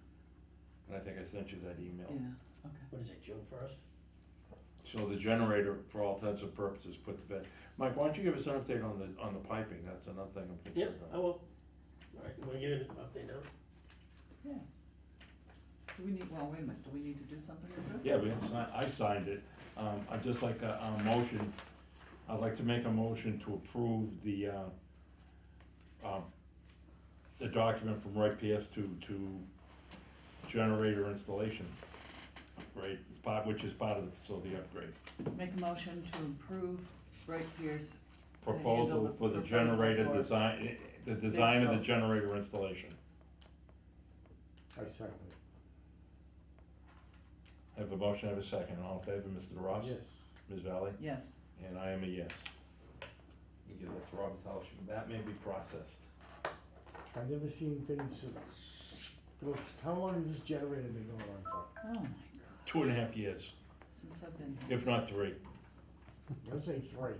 and I think I sent you that email. yeah, okay. What is it, June 1st? So the generator, for all intents and purposes, put to bed. Mike, why don't you give us an update on the piping, that's another thing I'm Yep, concerned I about. will. Alright, wanna give it an update now? Yeah. Do we need, well, wait a minute, do we need to do something with this? Yeah, I signed it, I'd just like a motion, I'd like to make a motion to approve the document from Wright PS to generator installation upgrade, which is part of the facility upgrade. Make a motion to approve Wright Pierce. Proposal the for the proposal generator for design, the design of the scope. generator installation. I second it. I have a motion, I have a second, all in favor, Mr. Ross? Yes. Ms. Valley? Yes, And I am a yes. You give that to Robert Tellership, that may be processed. I've never seen things, how long has this generator been going on for? oh my God, 2.5 years, since I've been here. if not 3. I'd say 3.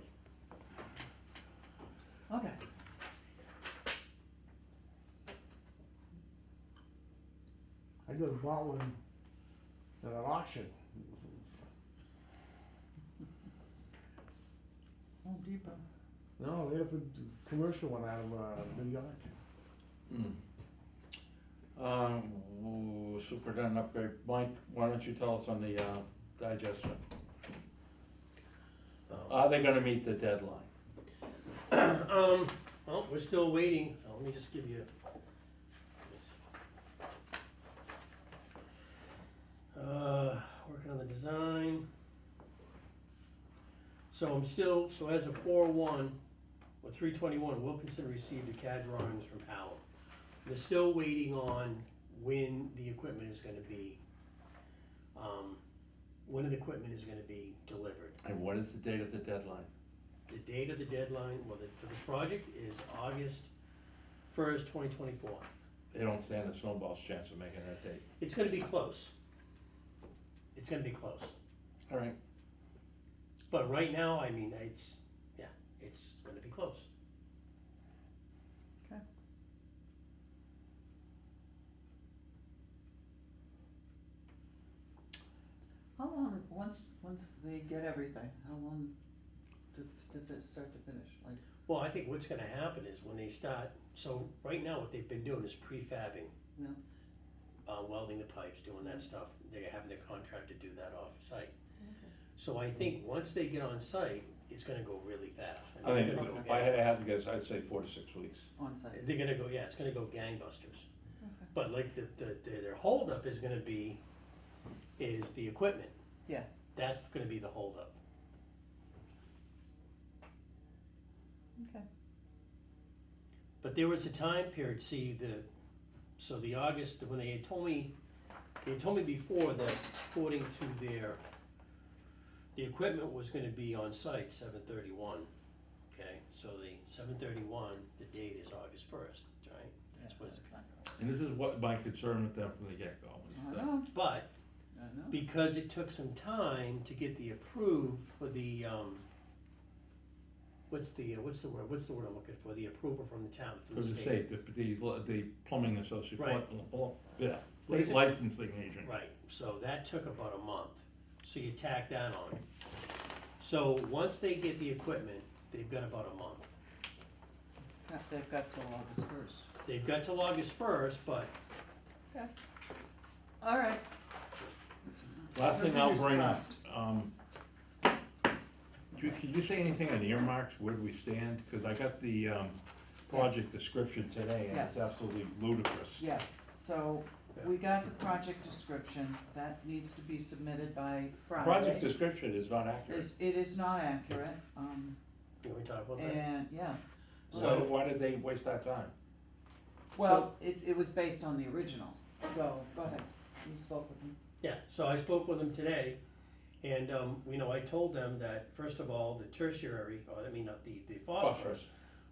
Okay. I could have bought one at an auction. Home Depot. No, they had a commercial one out of, New York. Superintendent upgrade, Mike, why don't you tell us on the, digester? Are they gonna meet the deadline? Well, we're still waiting, let me just give you this. Working on the design. So as of 4/1, or 3/21, we'll consider receive the CAD drawings from Powell. They're still waiting on when the equipment is gonna be, delivered. And what is the date of the deadline? The date of the deadline, for this project is August 1st, 2024. They don't stand a snowball's chance of making that date. It's gonna be close. It's gonna be close. All right. But right now, I mean, it's gonna be close. Okay. How long, once they get everything, how long start to finish, like? Well, I think what's gonna happen is when they start, so right now what they've been doing is prefabbing. Yeah. Welding the pipes, doing that stuff. They're having their contractor do that off-site. So I think once they get on site, it's gonna go really fast. I mean, think they're gonna if go I had to gangbusters. have to guess, I'd say 4 to 6 weeks. On site. They're gonna go, yeah, it's gonna go gangbusters. Okay. But like their holdup is gonna be, is the equipment. Yeah. That's gonna be the holdup. Okay. But there was a time period, so the August, when they had told me before that according to the equipment was gonna be on site 7/31, okay? So the 7/31, the date is August 1st, right? That's what it's, not. And this is what my concern with them from the get-go I is that know, but I know. because it took some time to get the approved for the, what's the word I'm looking for, the approval from the town, for from the the state. state, the plumbing associate, Right. yeah, What is state it? licensing agent. Right, so that took about a month, so you tack that on. So once they get the equipment, they've got about a month. They've got till August 1st. They've got till August 1st, but Okay. All right. Last thing Your I'll fingers bring up, crossed. can you say anything on earmarks, where do we stand? Cause I got the, project description today and it's Yes. absolutely ludicrous. Yes, so we got the project description, that needs to be submitted by Friday. Project description is not accurate. It is not accurate, can we talk about that? and, yeah. So- Why did they waste our time? Well, it was based on the original, so, go ahead, you spoke with him. Yeah, so I spoke with them today, and, I told them that, first of all, the tertiary, not the phosphorus,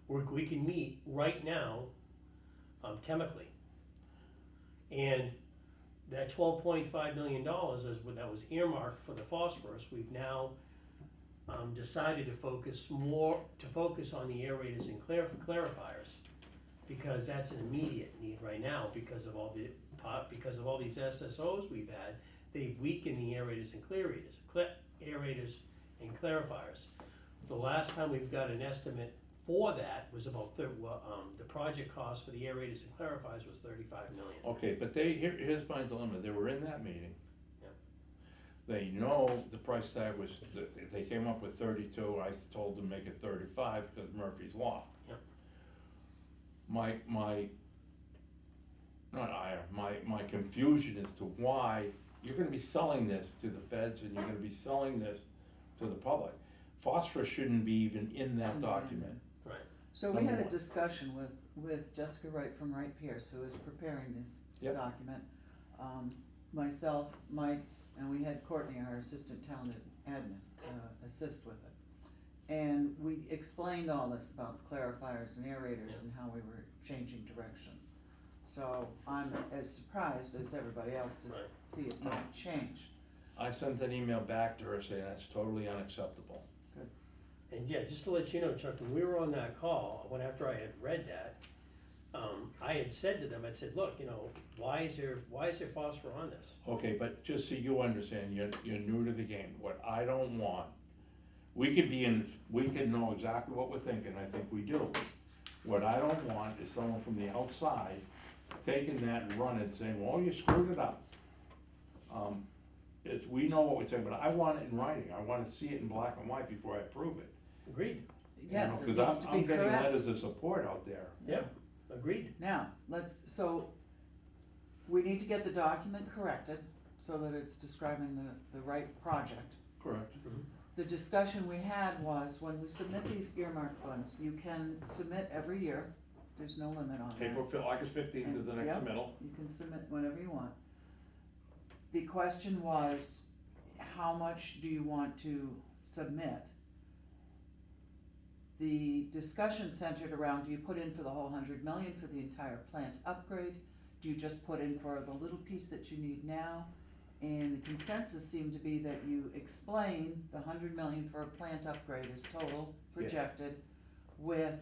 we can meet right now, chemically. And that $12.5 million that was earmarked for the phosphorus, we've now, decided to focus on the aerators and clarifiers, because that's an immediate need right now, because of all these SSOs we've had. They've weakened the aerators and aerators and clarifiers. The last time we've got an estimate for that was about the project cost for the aerators and clarifiers was $35 million. Okay, but here's my dilemma, they were in that meeting. Yep. They know the price tag was, they came up with 32, I told them make it 35 because Murphy's Law. Yep. My confusion as to why you're gonna be selling this to the feds and you're gonna be selling this to the public. Phosphorus shouldn't be even in that document. So we Number had a one. discussion with Jessica Wright from Wright Pierce, who is preparing this Yep. document. Myself, Mike, and we had Courtney, our assistant town admin, assist with it. And we explained all this about the clarifiers and aerators Yeah. and how we were changing directions. So I'm as surprised as everybody else to Right. see it not change. I sent an email back to her saying that's totally unacceptable. And yeah, just to let you know, Chuck, when we were on that call, when after I had read that, I had said to them, I said, look, why is there phosphor on this? Okay, but just so you understand, you're new to the game. What I don't want, we could know exactly what we're thinking, I think we do. What I don't want is someone from the outside taking that and running and saying, well, you screwed it up. We know what we're saying, but I want it in writing. I wanna see it in black and white before I approve it. Agreed, Yes, it You needs know, to 'cause be I'm getting correct. letters of support out there. yeah, agreed. Now, so we need to get the document corrected so that it's describing the right project. Correct. The discussion we had was, when we submit these earmark funds, you can submit every year, there's no limit on that. August 15th is the And- next yep. middle. You can submit whenever you want. The question was, how much do you want to submit? The discussion centered around, do you put in for the whole 100 million for the entire plant upgrade? Do you just put in for the little piece that you need now? And the consensus seemed to be that you explain the 100 million for a plant upgrade is total projected, with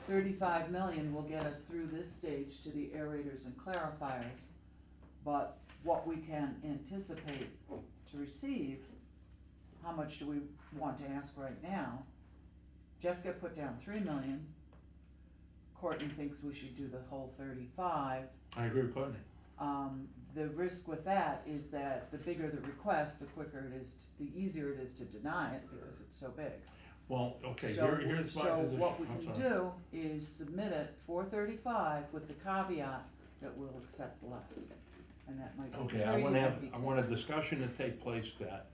35 million will get us through this stage to the aerators and clarifiers. But what we can anticipate to receive, how much do we want to ask right now? Jessica put down 3 million. Courtney thinks we should do the whole 35. I agree with Courtney. The risk with that is that the bigger the request, the quicker it is, the easier it is to deny it because it's so big. Well, okay, So, here's my so position. what we I'm can sorry. do is submit it for 35 with the caveat that we'll accept less. And that might be Okay, 3, might be 10. I want a discussion to take place that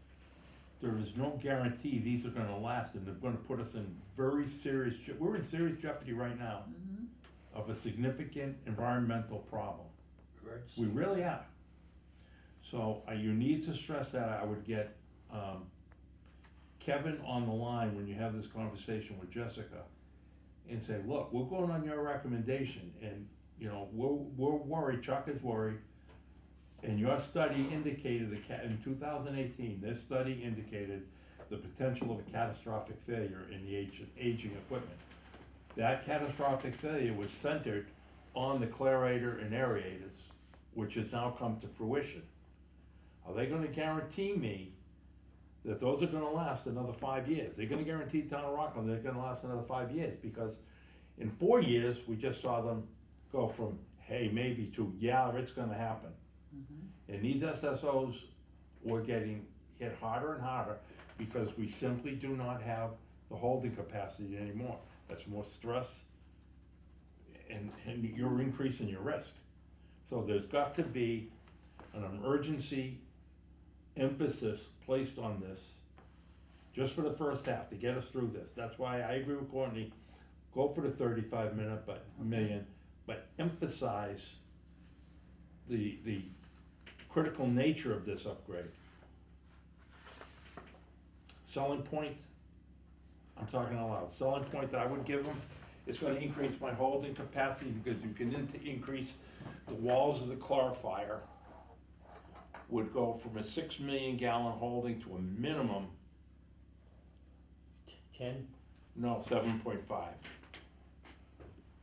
there is no guarantee these are gonna last, and they're gonna put us in very serious, we're in serious jeopardy right now Mhm. of a significant environmental problem. Emergency. We really are. So, you need to stress that. I would get, Kevin on the line when you have this conversation with Jessica and say, look, we're going on your recommendation, and, we're worried, Chuck is worried. And your study indicated, in 2018, this study indicated the potential of a catastrophic failure in the aging equipment. That catastrophic failure was centered on the clarator and aerators, which has now come to fruition. Are they gonna guarantee me that those are gonna last another 5 years? They're gonna guarantee town of Rockland they're gonna last another 5 years, because in 4 years, we just saw them go from, hey, maybe, to, yeah, it's gonna happen. And these SSOs were getting hit harder and harder because we simply do not have the holding capacity anymore. That's more stress, and you're increasing your risk. So there's got to be an emergency emphasis placed on this, just for the first half, to get us through this. That's why I agree with Courtney, go for the 35 million, but emphasize the critical nature of this upgrade. Selling point, I'm talking out loud, selling point that I would give them, it's gonna increase my holding capacity because you can increase the walls of the clarifier would go from a 6 million gallon holding to a minimum, 10? no, 7.5.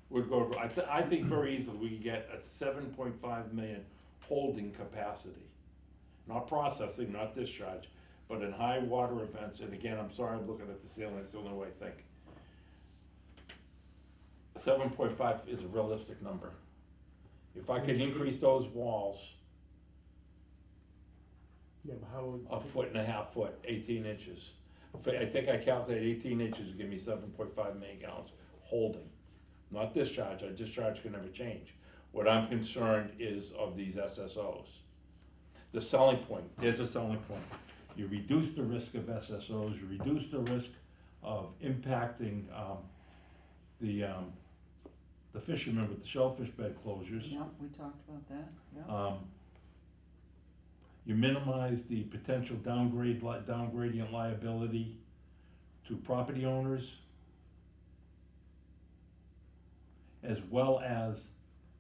Would go, I think very easily we could get a 7.5 million holding capacity. Not processing, not discharge, but in high water events, and again, I'm sorry, I'm looking at the ceiling, that's the only way I think. 7.5 is a realistic number. If I could increase those walls Yeah, but how would? a 1.5 foot, 18 inches. I think I calculated 18 inches to give me 7.5 million gallons holding. Not discharge, a discharge can never change. What I'm concerned is of these SSOs. The selling point, there's a selling point. You reduce the risk of SSOs, you reduce the risk of impacting the the fishermen with the shellfish bed closures. Yep, we talked about that, yep. You minimize the potential downgradient liability to property owners, as well as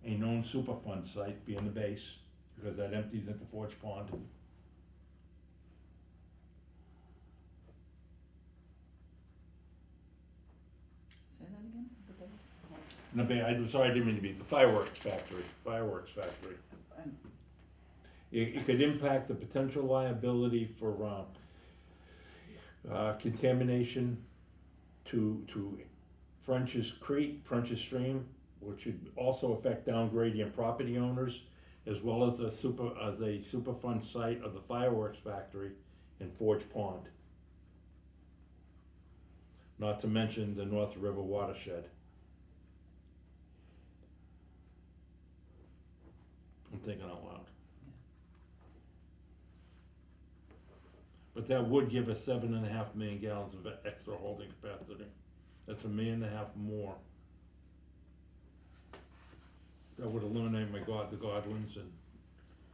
a known Superfund site being the base, because that empties into Forge Pond. Say that again, the base? No, I'm sorry, I didn't mean to be, it's a fireworks factory. And It could impact the potential liability for, contamination to French's Creek, French's Stream, which would also affect downgradient property owners, as well as a Superfund site of the fireworks factory in Forge Pond. Not to mention the North River watershed. I'm thinking out loud. But that would give us 7.5 million gallons of extra holding capacity. That's 1.5 million more. That would eliminate the Godwins and,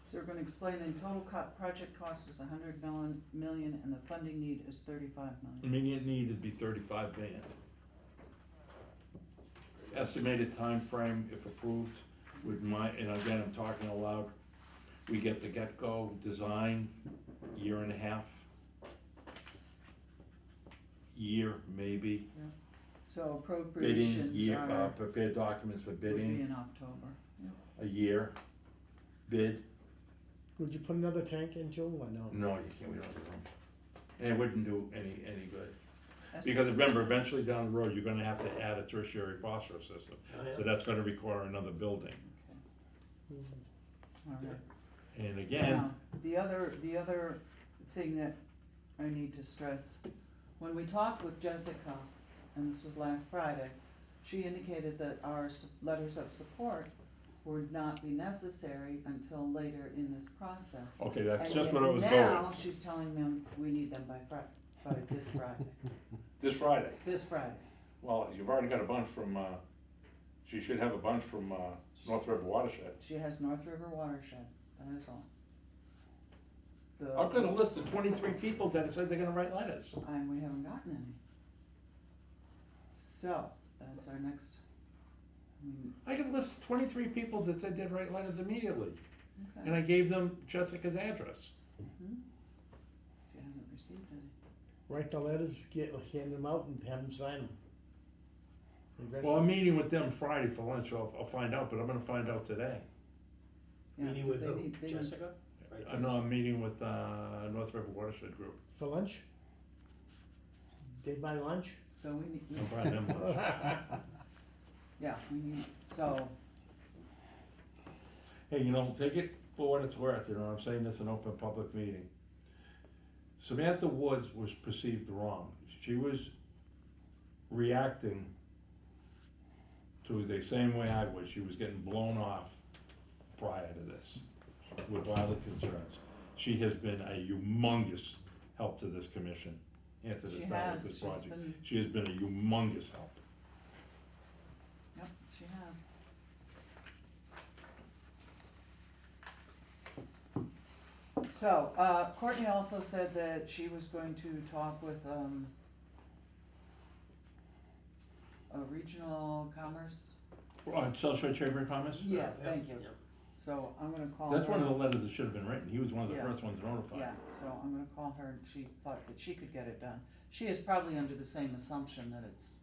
so we're gonna explain the total project cost is 100 million and the funding need is 35 million. immediate need would be 35 million. Estimated time frame, if approved, and again, I'm talking aloud, we get the get-go design, 1.5 year, maybe. So Bidding, appropriations year, are, prepare documents for would be bidding, in October. a year. Bid, Would you put another tank in, Joe, or no? no, you can't, we don't have the room. And it wouldn't do any good. That's- Because remember, eventually down the road, you're gonna have to add a tertiary phosphorus system. Oh, yeah. So that's gonna require another building. All right. And again, Now, the other thing that I need to stress, when we talked with Jessica, and this was last Friday, she indicated that our letters of support would not be necessary until later in this process. okay, that's And just yet where I was now, going. she's telling them we need them by this Friday, This Friday. this Friday. Well, you've already got a bunch from, she should have a bunch from, North River Watershed. She has North River watershed, that is all. I've got a list of 23 people that said they're gonna write letters. And we haven't gotten any. So, that's our next, I got a list of 23 people that said they'd write letters immediately. okay. And I gave them Jessica's address. Mhm. She hasn't received any. Write the letters, hand them out and have them sign them. Well, I'm meeting with them Friday for lunch, so I'll find out, but I'm gonna find out today. Yeah, Meeting with they who? need- Jessica? Right. I know I'm meeting with, North River Watershed Group. For lunch? They buy lunch? So we need, I'm buying them lunch. yeah, we need, so, Hey, take it for what it's worth, I'm saying this in open public meeting. Samantha Woods was perceived wrong. She was reacting to the same way I was. She was getting blown off prior to this with violent concerns. She has been a humongous help to this commission and to the she start of has, this she's project. been, She has been a humongous help. yep, she has. So, Courtney also said that she was going to talk with, a regional commerce. South Shore Chamber of Commerce? Yes, Yeah, thank you. yeah. So I'm gonna call That's one of her. the letters that should have been written. He was one of the Yeah. first ones notified. Yeah, so I'm gonna call her, and she thought that she could get it done. She is probably under the same assumption that it's,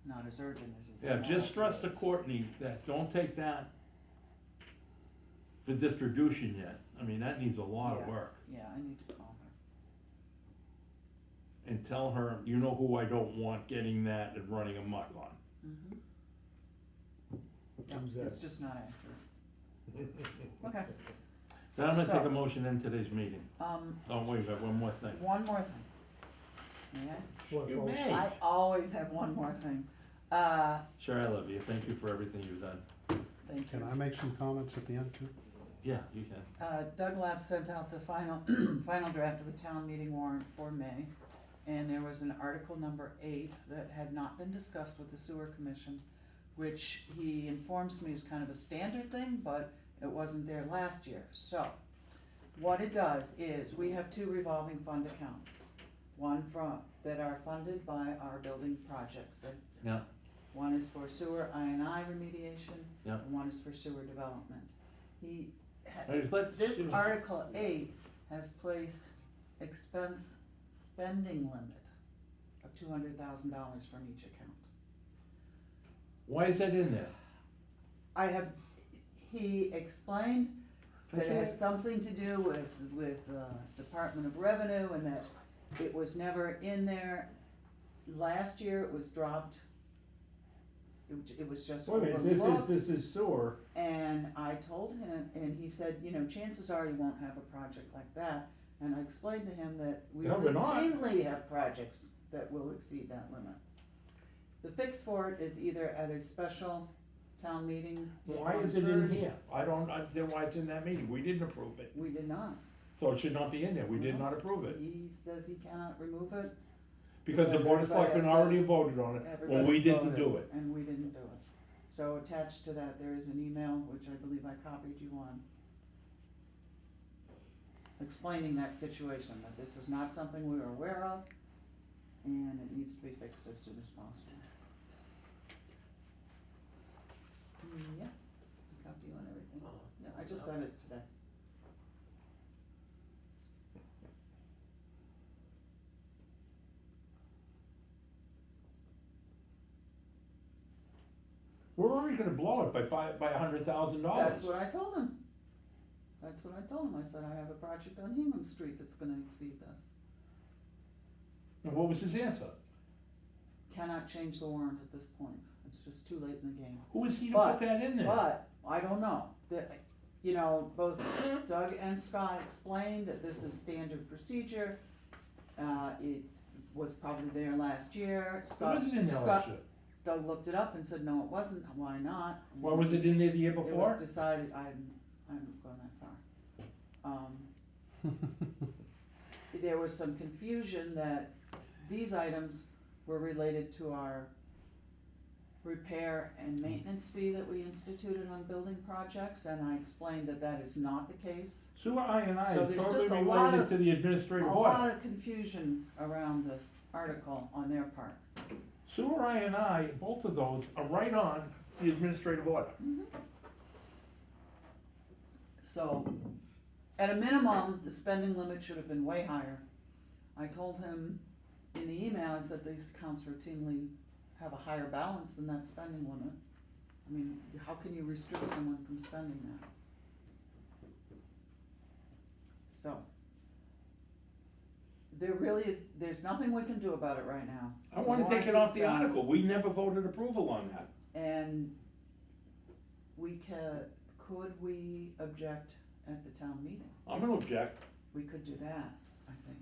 not as urgent as it's. Yeah, just stress to Courtney that don't take that for distribution yet. I mean, that needs a lot of Yeah. work. Yeah, I need to call her. And tell her, you know who I don't want getting that and running amok on. Mm-hmm. Who's It's that? just not accurate. Okay, Then I'm gonna take So- a motion in today's meeting. Oh, wait, we got one more thing. one more thing. Okay? What, You folks? may. I always have one more thing. Sure, I love you. Thank you for everything you've done. Thank Can you. I make some comments at the end too? Yeah, you can. Doug Lab sent out the final, final draft of the town meeting warrant for May. And there was an article number 8 that had not been discussed with the sewer commission, which he informs me is kind of a standard thing, but it wasn't there last year. So, what it does is, we have two revolving fund accounts. One that are funded by our building projects, that Yeah. one is for sewer I&I remediation, Yeah. and one is for sewer development. Let- This Article 8 has placed expense spending limit of $200,000 from each account. Why is that in there? He explained that it has something to do with Department of Revenue, and that it was never in there. Last year it was dropped. It was just Wait a minute, overlooked. this is sewer. And I told him, and he said, chances are you won't have a project like that. And I explained to him that we No, we're not. routinely have projects that will exceed that limit. The fix for it is either at a special town meeting. Why on is it in Thursday. here? I don't understand why it's in that meeting. We didn't approve it. We did not. So it should not be in there. We did No. not approve it. He says he cannot remove it. Because the Because Board of everybody Selectmen has to- already voted on it, when we Everybody's didn't voted, do it. and we didn't do it. So attached to that, there is an email, which I believe I copied you on, explaining that situation, that this is not something we are aware of, and it needs to be fixed as soon as possible. Yeah, I copy you on everything. Yeah, I just sent it today. We're already gonna blow it by $100,000. That's what I told him. That's what I told him. I said, I have a project on Hingham Street that's gonna exceed this. And what was his answer? Cannot change the warrant at this point. It's just too late in the game. Who was he to But- put that in there? But, I don't know, both Doug and Scott explained that this is standard procedure. Was probably there last year. It Scott, wasn't in there last Scott, year. Doug looked it up and said, no, it wasn't. Why not? Why was it in there the year It was before? decided, I haven't gone that far. There was some confusion that these items were related to our repair and maintenance fee that we instituted on building projects, and I explained that that is not the case. Sewer I&I So is there's totally just a lot related of- to the administrative A order. lot of confusion around this article on their part. Sewer I&I, both of those are right on the administrative order. So, at a minimum, the spending limit should have been way higher. I told him in the email, I said these accounts routinely have a higher balance than that spending limit. I mean, how can you restrict someone from spending that? So, there's nothing we can do about it right now. I wanna take it warrant off is the done. article. We never voted approval on that. And could we object at the town meeting? I'm gonna object. We could do that, I think.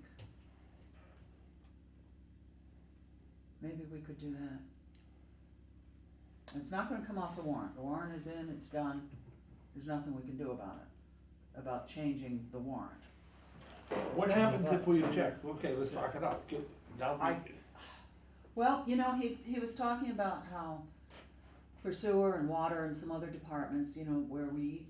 Maybe we could do that. It's not gonna come off the warrant. The warrant is in, it's done. There's nothing we can do about it, about changing the warrant. What happens if we object? Okay, let's talk it out. Now, Well, he was talking about how for sewer and water and some other departments, where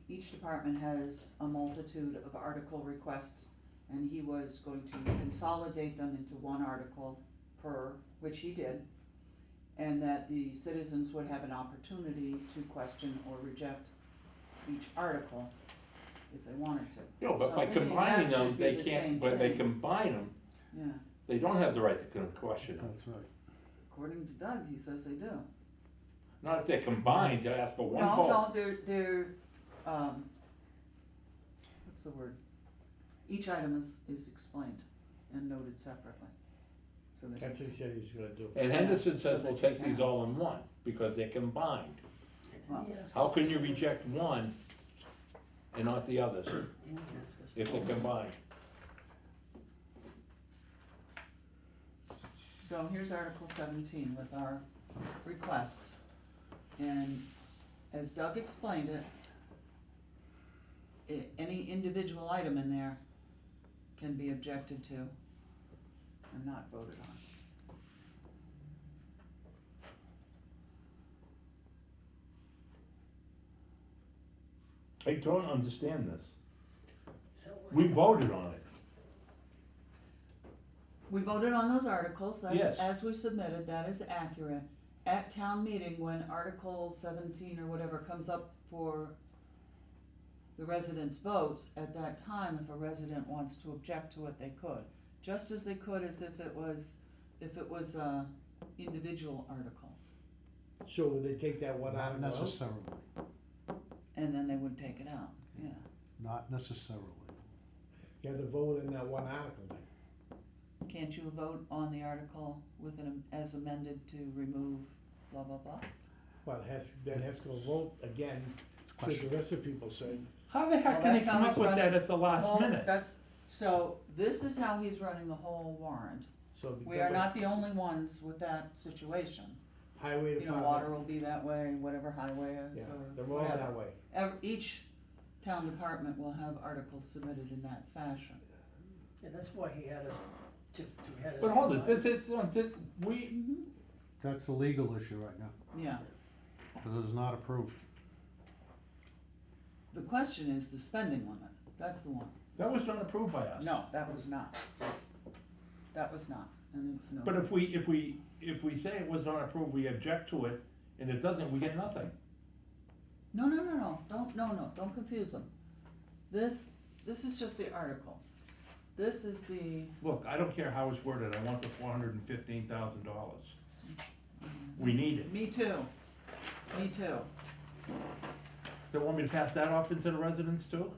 each department has a multitude of article requests, and he was going to consolidate them into one article per, which he did, and that the citizens would have an opportunity to question or reject each article if they wanted to. No, but So by I'm thinking combining that them, should be they the can't, same but they thing. combine them, Yeah, they don't have the right to question them. That's right. according to Doug, he says they do. Not if they're combined, they ask for one No, vote. no, they're, what's the word? Each item is explained and noted separately, so that. That's what he said he was gonna do. And Henderson so says that we'll you take these can. all in one, because they're combined. Well, How can you reject one and not the others, if they're combined? So here's Article 17 with our requests. And as Doug explained it, any individual item in there can be objected to and not voted on. I don't understand this. Is that what- We voted on it. We voted on those articles, that's Yes. as we submitted, that is accurate. At town meeting, when Article 17 or whatever comes up for the residents' votes, at that time, if a resident wants to object to it, they could. Just as they could as if it was, individual articles, So would they take that one Not article out? necessarily, and then they would take it out, yeah. not necessarily. You had to vote in that one article then. Can't you vote on the article with as amended to remove blah, blah, blah? But that has to go vote again, so the rest of the people say, How the heck Well, can they that's how come he's up with that running at the last Well, minute? So, this is how he's running the whole warrant. so. We are not the only ones with that situation. Highway You know, department. water will be that way, whatever highway is, Yeah, or they're all whatever. that way. Each town department will have articles submitted in that fashion. Yeah, that's why he had us, to had us. But hold it, combine. we, That's a legal issue right now, Yeah, because it is not approved. the question is the spending limit, that's the one. that was not approved by us. No, that was not. That was not, and it's no. But if we say it was not approved, we object to it, and it doesn't, we get nothing. No, don't confuse them. This is just the articles. This is the, Look, I don't care how it's worded, I want the $415,000. We need it. me too, me too. They want me to pass that off into the residents too?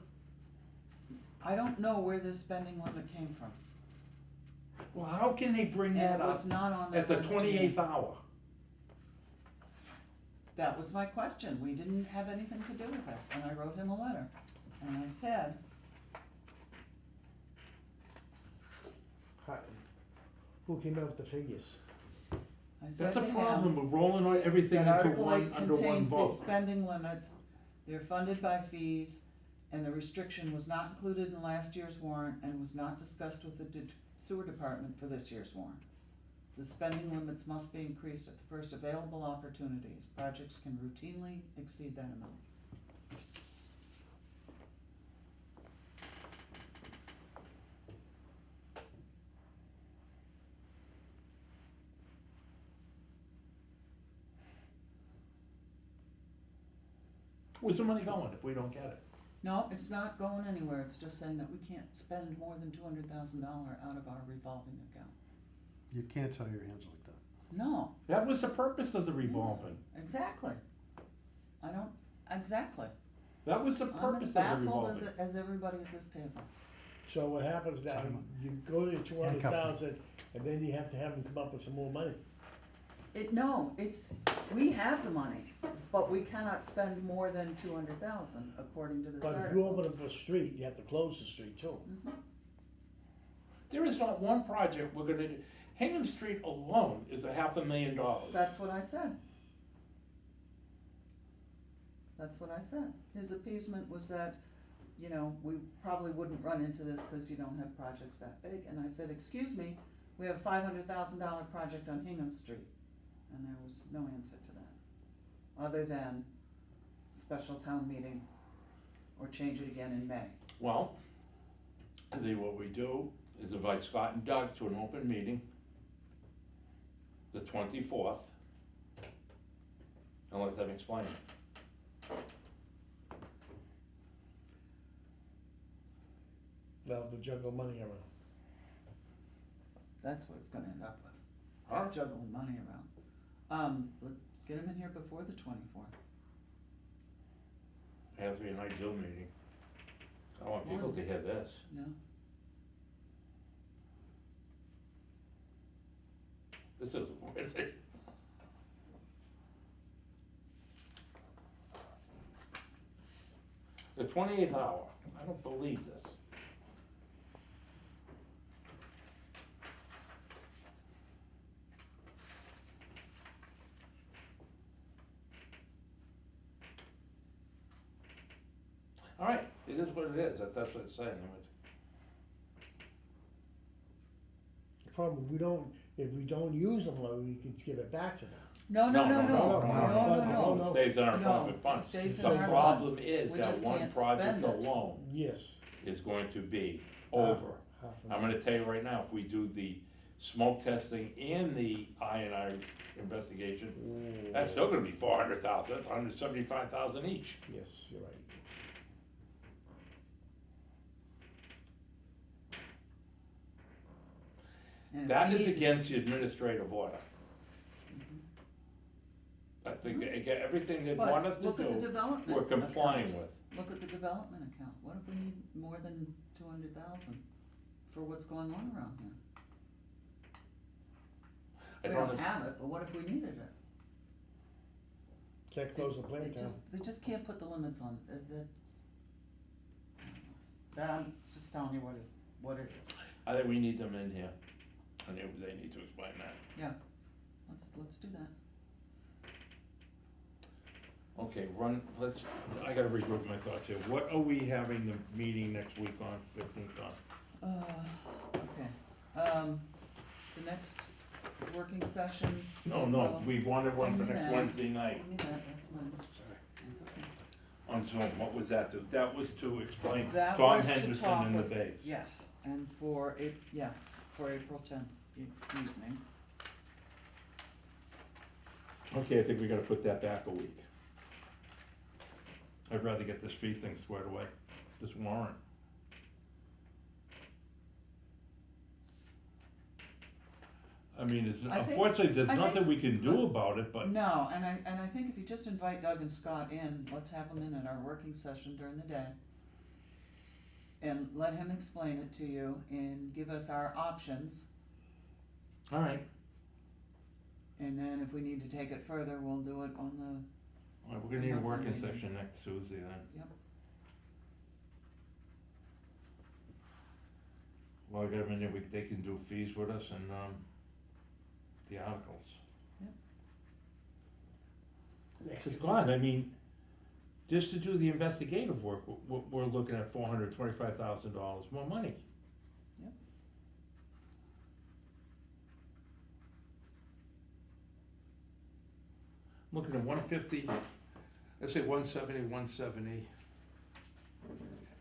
I don't know where this spending limit came from. Well, how can they bring And that it up was not on the at the list to me. 28th hour? That was my question, we didn't have anything to do with this, and I wrote him a letter, and I said, Hi- Who came up with the figures? I said That's to a him. problem with rolling on everything that into Article one, 8 under one contains the vote. spending limits, they're funded by fees, and the restriction was not included in last year's warrant and was not discussed with the sewer department for this year's warrant. The spending limits must be increased at the first available opportunities, projects can routinely exceed that amount. Where's the money going if we don't get it? No, it's not going anywhere, it's just saying that we can't spend more than $200,000 out of our revolving account. You can't tie your hands like that. No, That was the purpose of the revolving. exactly. Exactly. That was the I'm as purpose of the baffled revolving. as everybody at this table. So what happens now, Time. you go to 200,000, and then you have to have them come up with some more money. We have the money, but we cannot spend more than 200,000 according to this But if you article. open up a street, you have to close the street too. There is not one project we're gonna do. Hingham Street alone is $500,000. That's what I said. That's what I said. His appeasement was that, we probably wouldn't run into this because you don't have projects that big. And I said, excuse me, we have a $500,000 project on Hingham Street. And there was no answer to that, other than special town meeting or change it again in May. Well, I think what we do is invite Scott and Doug to an open meeting, the 24th, and let them explain it. They'll have to juggle money around. That's what it's gonna end up with, Huh? juggling money around. Let's get him in here before the 24th. It has to be a nice Zoom meeting. I want people to hear this. Yeah. This isn't worth it. The 28th hour, I don't believe this. All right, it is what it is, that's what it's saying. The problem, we don't, if we don't use them, like, we could give it back to them. No, no, no, no, no, It stays in our No, profit it funds. stays in our The problem funds. is We that just one can't project spend it. alone Yes. is going to be over. Half of I'm gonna tell you right now, if we do the smoke testing and the I&I investigation, Ooh. that's still gonna be 400,000, that's 175,000 each. Yes, you're right. And if That we is need- against the administrative order. I think, again, everything they But want us to look at the do, development we're complying account. with. Look at the development account, what if we need more than 200,000 for what's going on around here? I We don't don't have it, but what if we needed it? Can't close the plant down. They just can't put the limits on, that, I'm just telling you what it is. I think we need them in here, and they need to explain that. Let's do that. Okay, I gotta regroup my thoughts here. What are we having the meeting next week on, 15th on? Okay, the next working session. No, we wanted one for next Yeah. Wednesday night Give me that's mine, that's okay. on Zoom. What was that to? That was to explain That Tom was to Henderson talk and the with- base. Yes, and for April 10th evening. Okay, I think we gotta put that back a week. I'd rather get this fee thing squared away, this warrant. I mean, I think- unfortunately, there's I think- nothing we can do about it, but No, and I think if you just invite Doug and Scott in, let's have them in at our working session during the day. And let him explain it to you and give us our options, all right. and then if we need to take it further, we'll do it on the, All right, we're gonna need a Nothing working maybe. session next Tuesday then. Yep. Well, I got them in there, they can do fees with us and, the articles. Next Cause God, I mean, just to do the investigative work, we're looking at $425,000 more money. Yep. Looking at 150, let's say 170, 170.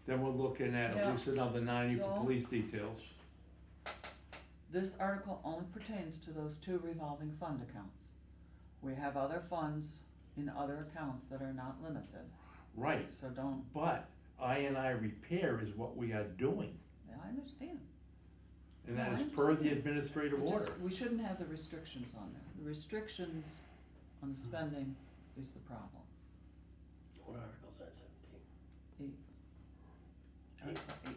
Then we're looking at Now, least another 90 for Joel? police details. this article only pertains to those two revolving fund accounts. We have other funds in other accounts that are not limited, Right, so don't, but I&I repair is what we are doing, I understand. and No, that I is per the understand. administrative We order. just, we shouldn't have the restrictions on there. The restrictions on the spending is the problem. What article's that, 17? Eight. Article 8.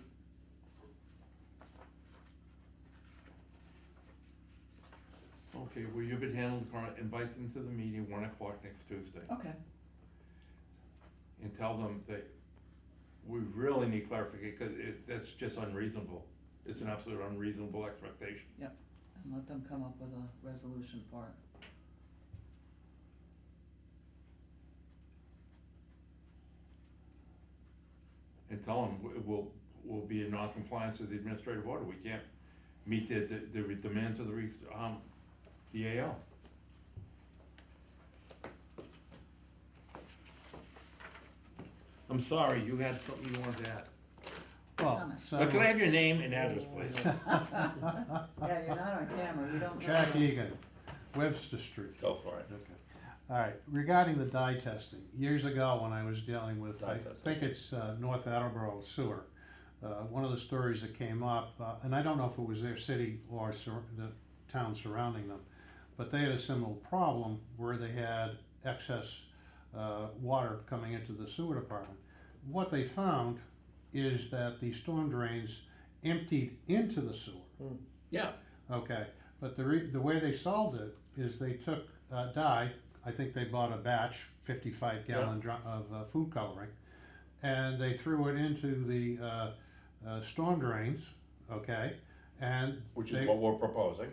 Okay, well, you've been handling the current, invite them to the meeting, 1 o'clock next Tuesday, Okay, and tell them that we really need clarification, cause that's just unreasonable. It's an absolute unreasonable expectation. and let them come up with a resolution for it. And tell them we'll be in non-compliance with the administrative order, we can't meet the demands of the AL. I'm sorry, you had something you wanted to add. Well, Comment. so, But can I have your name and address, please? Yeah, you're not on camera, we don't know. Jack you. Egan, Webster Street. Go for it. Okay. All right, regarding the dye testing, years ago when I was dealing with, Dye I testing. think it's North Attleboro Sewer, one of the stories that came up, and I don't know if it was their city or the town surrounding them, but they had a similar problem where they had excess water coming into the sewer department. What they found is that the storm drains emptied into the sewer. Yeah, Okay, but the way they solved it is they took dye, I think they bought a batch, 55 gallon of food coloring, and they threw it into the storm drains, okay, and which they, is what we're proposing.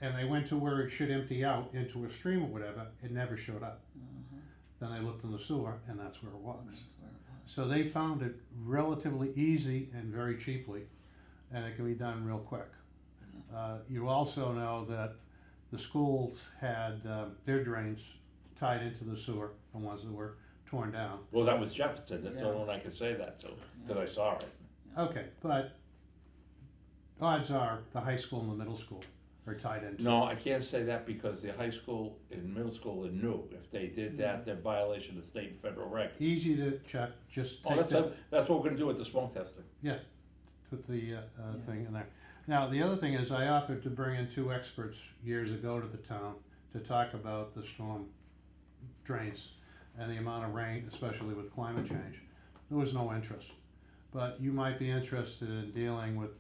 and they went to where it should empty out into a stream or whatever, it never showed up. Uh-huh, Then I looked in the sewer, and that's where it was. that's where it was. So they found it relatively easy and very cheaply, and it can be done real quick. You also know that the schools had their drains tied into the sewer, the ones that were torn down. Well, that was Jefferson, that's the Yeah. only one I could say that to, cause I saw it. Okay, but odds are the high school and the middle school are tied into. No, I can't say that because the high school and middle school are new. If they did that, they're violation of state and federal reg. Easy to check, just Oh, take that's what we're gonna do with the smoke testing. put the thing in there. Now, the other thing is I offered to bring in 2 experts years ago to the town to talk about the storm drains and the amount of rain, especially with climate change. There was no interest. But you might be interested in dealing with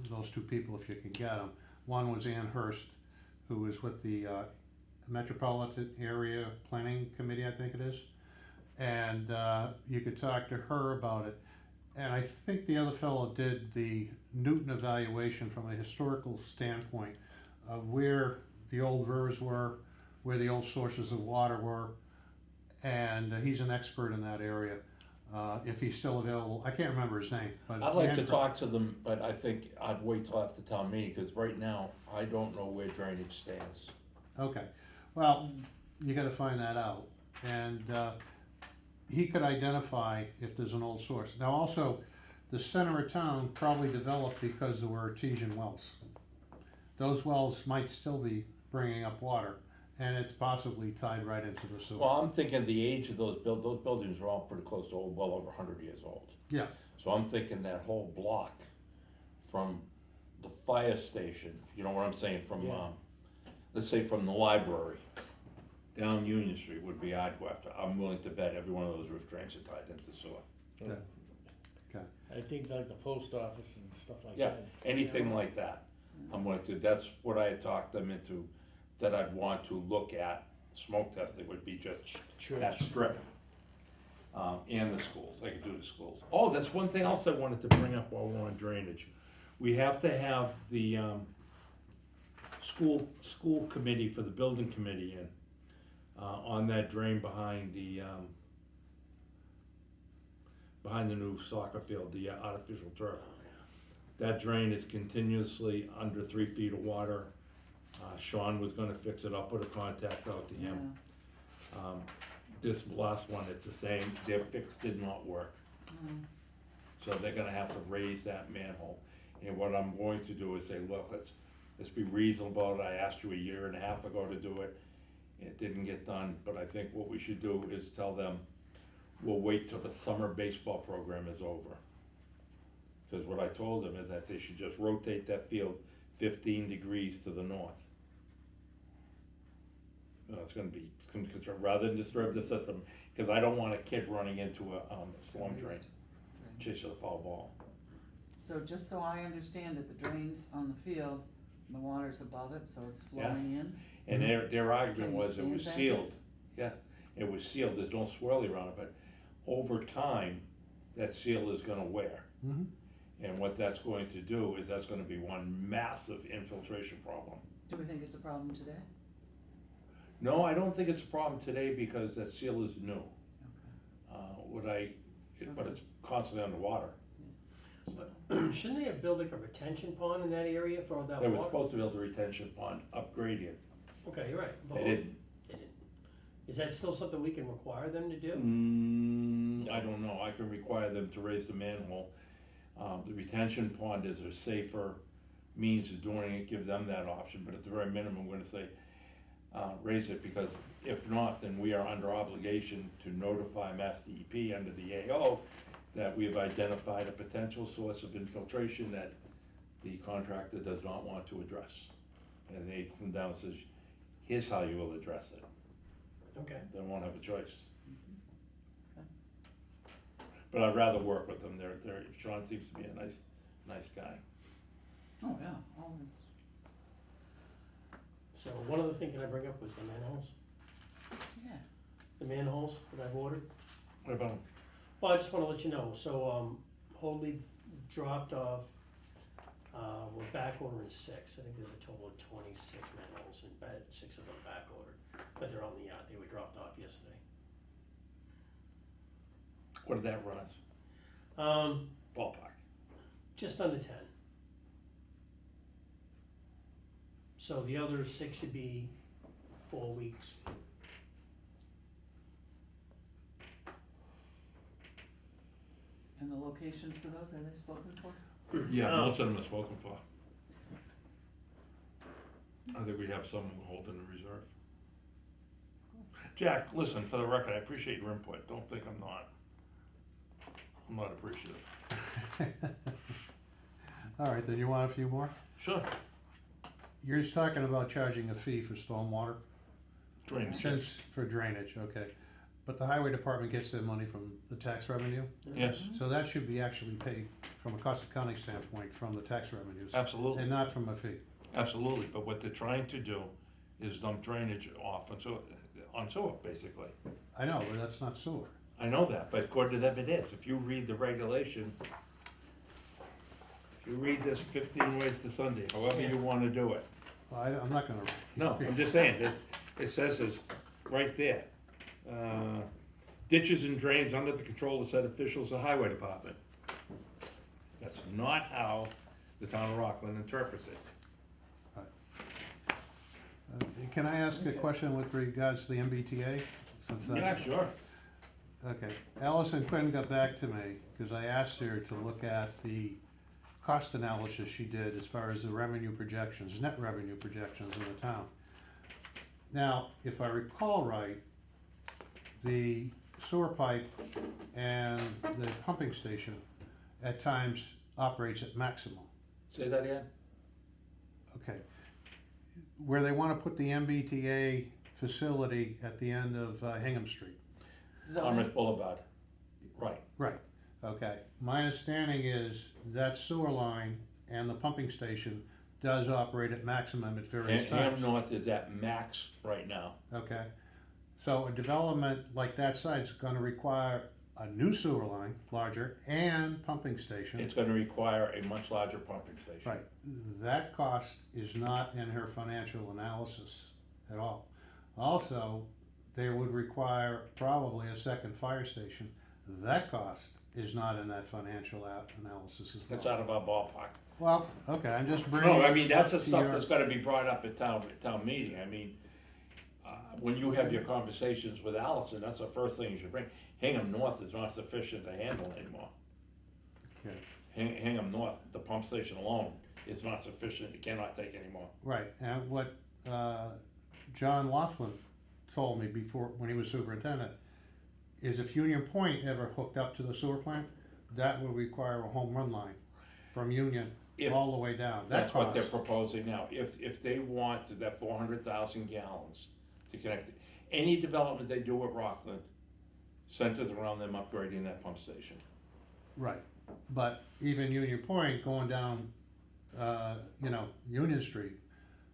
those 2 people if you can get them. One was Ann Hurst, who was with the Metropolitan Area Planning Committee, I think it is. And you could talk to her about it. And I think the other fellow did the Newton evaluation from a historical standpoint of where the old rivers were, where the old sources of water were, and he's an expert in that area. If he's still available, I can't remember his name, but. I'd like to talk to them, but I think I'd wait till after town meeting, cause right now, I don't know where drainage stands. Okay, well, you gotta find that out, and, he could identify if there's an old source. Now also, the center of town probably developed because there were artesian wells. Those wells might still be bringing up water, and it's possibly tied right into the sewer. Well, I'm thinking the age of those buildings are all pretty close to well over 100 years old. Yeah. So I'm thinking that whole block from the fire station, you know what I'm saying, from, Yeah. let's say from the library down Union Street would be I'd go after. I'm willing to bet every one of those roof drains are tied into sewer. Yeah. Okay. I think like the post office and stuff like Yeah, that. anything like that. I'm willing to, that's what I had talked them into, that I'd want to look at. Smoke testing would be just that Church. strip. And the schools, I could do the schools. Oh, that's one thing else I wanted to bring up while we're on drainage. We have to have the, school committee for the building committee in, on that drain behind the new soccer field, the artificial turf. That drain is continuously under 3 feet of water. Sean was gonna fix it. I'll put a contact out to him. This last one, it's the same, their fix did not work. So they're gonna have to raise that manhole. And what I'm going to do is say, look, let's be reasonable about it. I asked you a year and a half ago to do it. It didn't get done, but I think what we should do is tell them, we'll wait till the summer baseball program is over. Cause what I told them is that they should just rotate that field 15 degrees to the north. It's gonna be concerned, rather than disturb the system, cause I don't want a kid running into a storm drain, chasing a foul ball. So just so I understand it, the drains on the field, the water's above it, so it's flowing in? And their argument Can you was it was sandbag sealed. Yeah, it was sealed, there's no swirly around it, but over time, that seal is gonna wear. Mhm. And what that's going to do is that's gonna be one massive infiltration problem. Do we think it's a problem today? No, I don't think it's a problem today because that seal is new. But it's constantly underwater. Shouldn't they have built like a retention pond in that area for all that They water? were supposed to build a retention pond, upgrade it. Okay, you're right. They didn't. Is that still something we can require them to do? I don't know, I can require them to raise the manhole. The retention pond is a safer means of doing it, give them that option, but at the very minimum, we're gonna say, raise it, because if not, then we are under obligation to notify Mass DEP under the AO that we have identified a potential source of infiltration that the contractor does not want to address. And they come down and says, here's how you will address it. Okay. They won't have a choice. Okay. But I'd rather work with them, Sean seems to be a nice guy. Oh, yeah, always. So one other thing can I bring up was the manholes? Yeah. The manholes that I've ordered? What about him? Well, I just wanna let you know, so, Hoadley dropped off, we're back ordering 6, I think there's a total of 26 manholes, and 6 of them back ordered, but they're on the, they were dropped off yesterday. What did that run us? Ballpark. Just under 10. So the other 6 should be 4 weeks. And the locations for those, are they spoken for? Yeah, Oh. most of them are spoken for. I think we have some holding in reserve. Jack, listen, for the record, I appreciate your input, don't think I'm not appreciative. All right, then you want a few more? Sure. You're just talking about charging a fee for stormwater? Drainage. Since, for drainage, okay. But the highway department gets their money from the tax revenue, Yes, so that should be actually paid from a cost accounting standpoint from the tax revenues, absolutely, and not from a fee. absolutely, but what they're trying to do is dump drainage off onto it, basically. I know, but that's not sewer. I know that, but according to them it is. If you read the regulation, if you read this 15 ways to Sunday, however you wanna do it. Well, I'm not gonna. No, I'm just saying, it says this right there. Ditches and drains under the control of said officials of highway department. That's not how the town of Rockland interprets it. Can I ask a question with regards to the MBTA? Since Yeah, that's- sure. Okay, Allison Quinn got back to me, cause I asked her to look at the cost analysis she did as far as the revenue projections, net revenue projections in the town. Now, if I recall right, the sewer pipe and the pumping station at times operates at maximum. Say that again? Okay. Where they wanna put the MBTA facility at the end of Hingham Street. Zoning, Commerce Boulevard. Right. Right, okay. My understanding is that sewer line and the pumping station does operate at maximum at various Ham times. North is at max right now. Okay, so a development like that size is gonna require a new sewer line, larger, and pumping station. It's gonna require a much larger pumping station. Right, that cost is not in her financial analysis at all. Also, they would require probably a second fire station. That cost is not in that financial analysis as well. It's out of our ballpark. Well, okay, I'm just bringing. No, I mean, that's the up to stuff your- that's gotta be brought up at town meeting. I mean, when you have your conversations with Allison, that's the first thing you should bring. Hingham North is not sufficient to handle anymore. Okay, Hingham North, the pump station alone, is not sufficient, it cannot take anymore. right, and what, John Laughlin told me before, when he was superintendent, is if Union Point ever hooked up to the sewer plant, that would require a home run line from Union If- all the way down. That That's what they're cost, proposing now. If they want that 400,000 gallons to connect, any development they do at Rockland centers around them upgrading that pump station. right, but even Union Point going down, Union Street,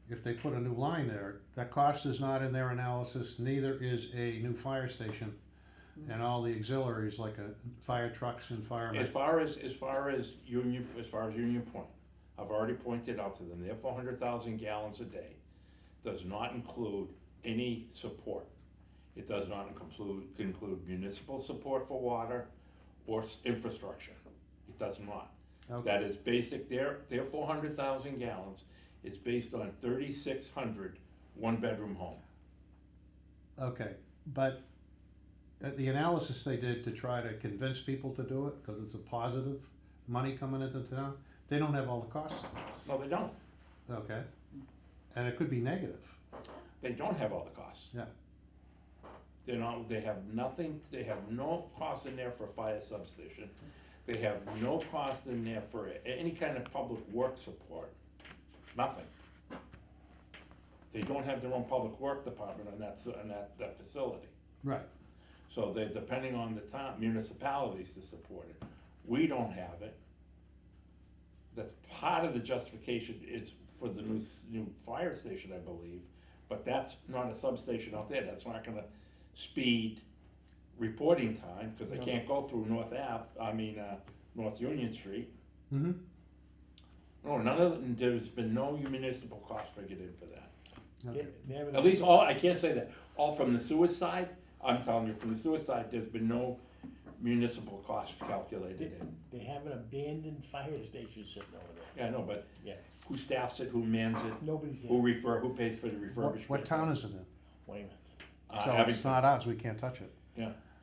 if they put a new line there, that cost is not in their analysis, neither is a new fire station and all the auxiliaries like fire trucks and firemen. As far as Union Point, I've already pointed out to them, their 400,000 gallons a day does not include any support. It does not include municipal support for water or infrastructure. It does not. Okay. That is basic, their 400,000 gallons is based on 3,600 one-bedroom home. Okay, but the analysis they did to try to convince people to do it, cause it's a positive money coming into town, they don't have all the costs, No, they don't. okay? And it could be negative, They don't have all the costs. yeah, They have nothing, they have no cost in there for a fire substation. They have no cost in there for any kind of public work support, nothing. They don't have their own public work department on that facility. right, So they're depending on the town, municipalities to support it. We don't have it. That's part of the justification is for the new fire station, I believe, but that's not a substation out there, that's not gonna speed reporting time, cause they can't go through North Union Street. mm-hmm, No, there's been no municipal cost figured in for that. okay, They haven't- At least I can't say that, all from the sewer side, I'm telling you, from the sewer side, there's been no municipal cost calculated in. They have an abandoned fire station sitting over there. Yeah, I know, but Yeah. who staffs it, who mans it, Nobody's there. who pays for the refurbishment. What town is it in? Weymouth. So it's Abington. not ours, we can't touch it.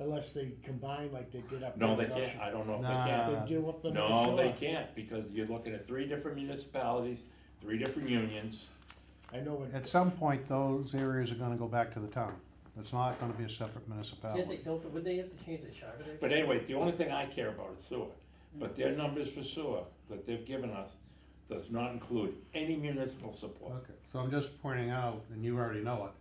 Unless they combine like they did up. No, there they in can't, Russia. I don't know if Nah. they can. They do up the North No, Shore. they can't, because you're looking at 3 different municipalities, 3 different unions. I know it. At some point, those areas are gonna go back to the town. It's not gonna be a separate Can't municipality. they, would they have to change the charter there? But anyway, the only thing I care about is sewer. But their numbers for sewer that they've given us does not include any municipal support. Okay, so I'm just pointing out, and you already know it,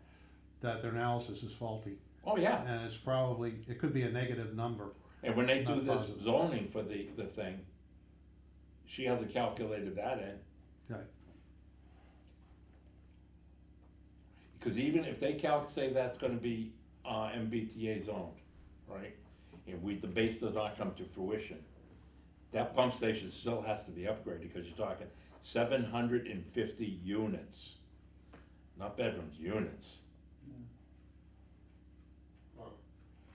that their analysis is faulty. Oh, yeah, And it's probably, it could be a negative number. and when they do Not this positive. zoning for the thing, she hasn't calculated that in. Right. Because even if they say that's gonna be, MBTA zoned, right? And the base does not come to fruition, that pump station still has to be upgraded, because you're talking 750 units. Not bedrooms, units. Wow.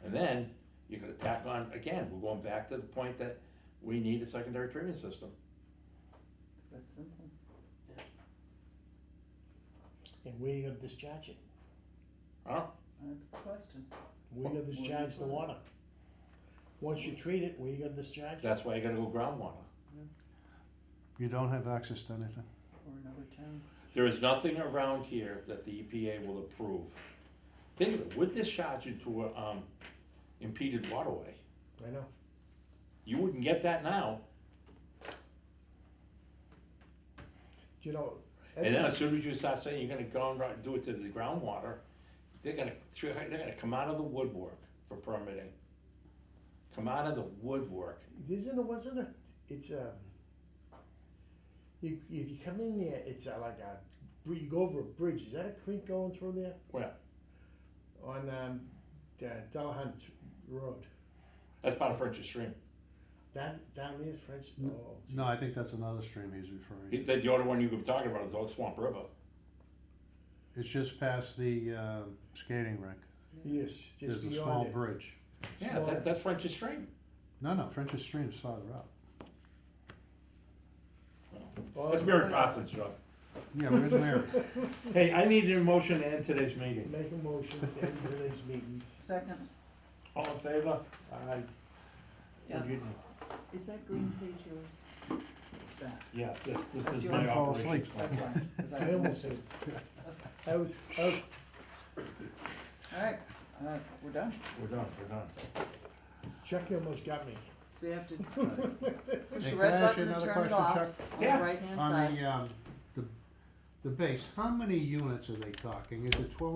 And then, you're gonna tack on, again, we're going back to the point that we need a secondary treatment system. It's that simple. And where you gonna discharge it? Huh? That's the question. Where you gonna discharge the water? Once you treat it, where you gonna discharge it? That's why you gotta go groundwater. You don't have access to anything. Or another town. There is nothing around here that the EPA will approve. Think of it, we're discharging to a, impeded waterway. I know. You wouldn't get that now, You know. and then as soon as you start saying you're gonna go and do it to the groundwater, they're gonna come out of the woodwork for permitting. Come out of the woodwork. Wasn't it, it's if you come in there, it's like you go over a bridge, is that a creek going through there? Where? On, Delahunt Road, That's part of French's Stream. that, down there's French, Mm. oh. No, I think that's another stream he's referring to. The other one you were talking about is Old Swamp River. It's just past the, skating rink. Yes, just There's a beyond small it. bridge. Yeah, Small. that's French's Stream. No, French's Stream's farther up. Oh, That's Mary Parsons' job. Yeah, where's Mary? Hey, I need a motion to end today's meeting. Make a motion to end today's meeting. Second, All in favor? Aye. yes. Good. Is that green page yours? That, Yeah, this That's is yours. my Fall operations. asleep. that's fine. 'Cause I almost said, I was, Alright, we're done. We're done. Chuck almost got me. So you have to push Hey, the can I red ask you button and another turn it question, off Chuck? on the Yeah. right hand On side. the base, how many units are they talking? Is it 12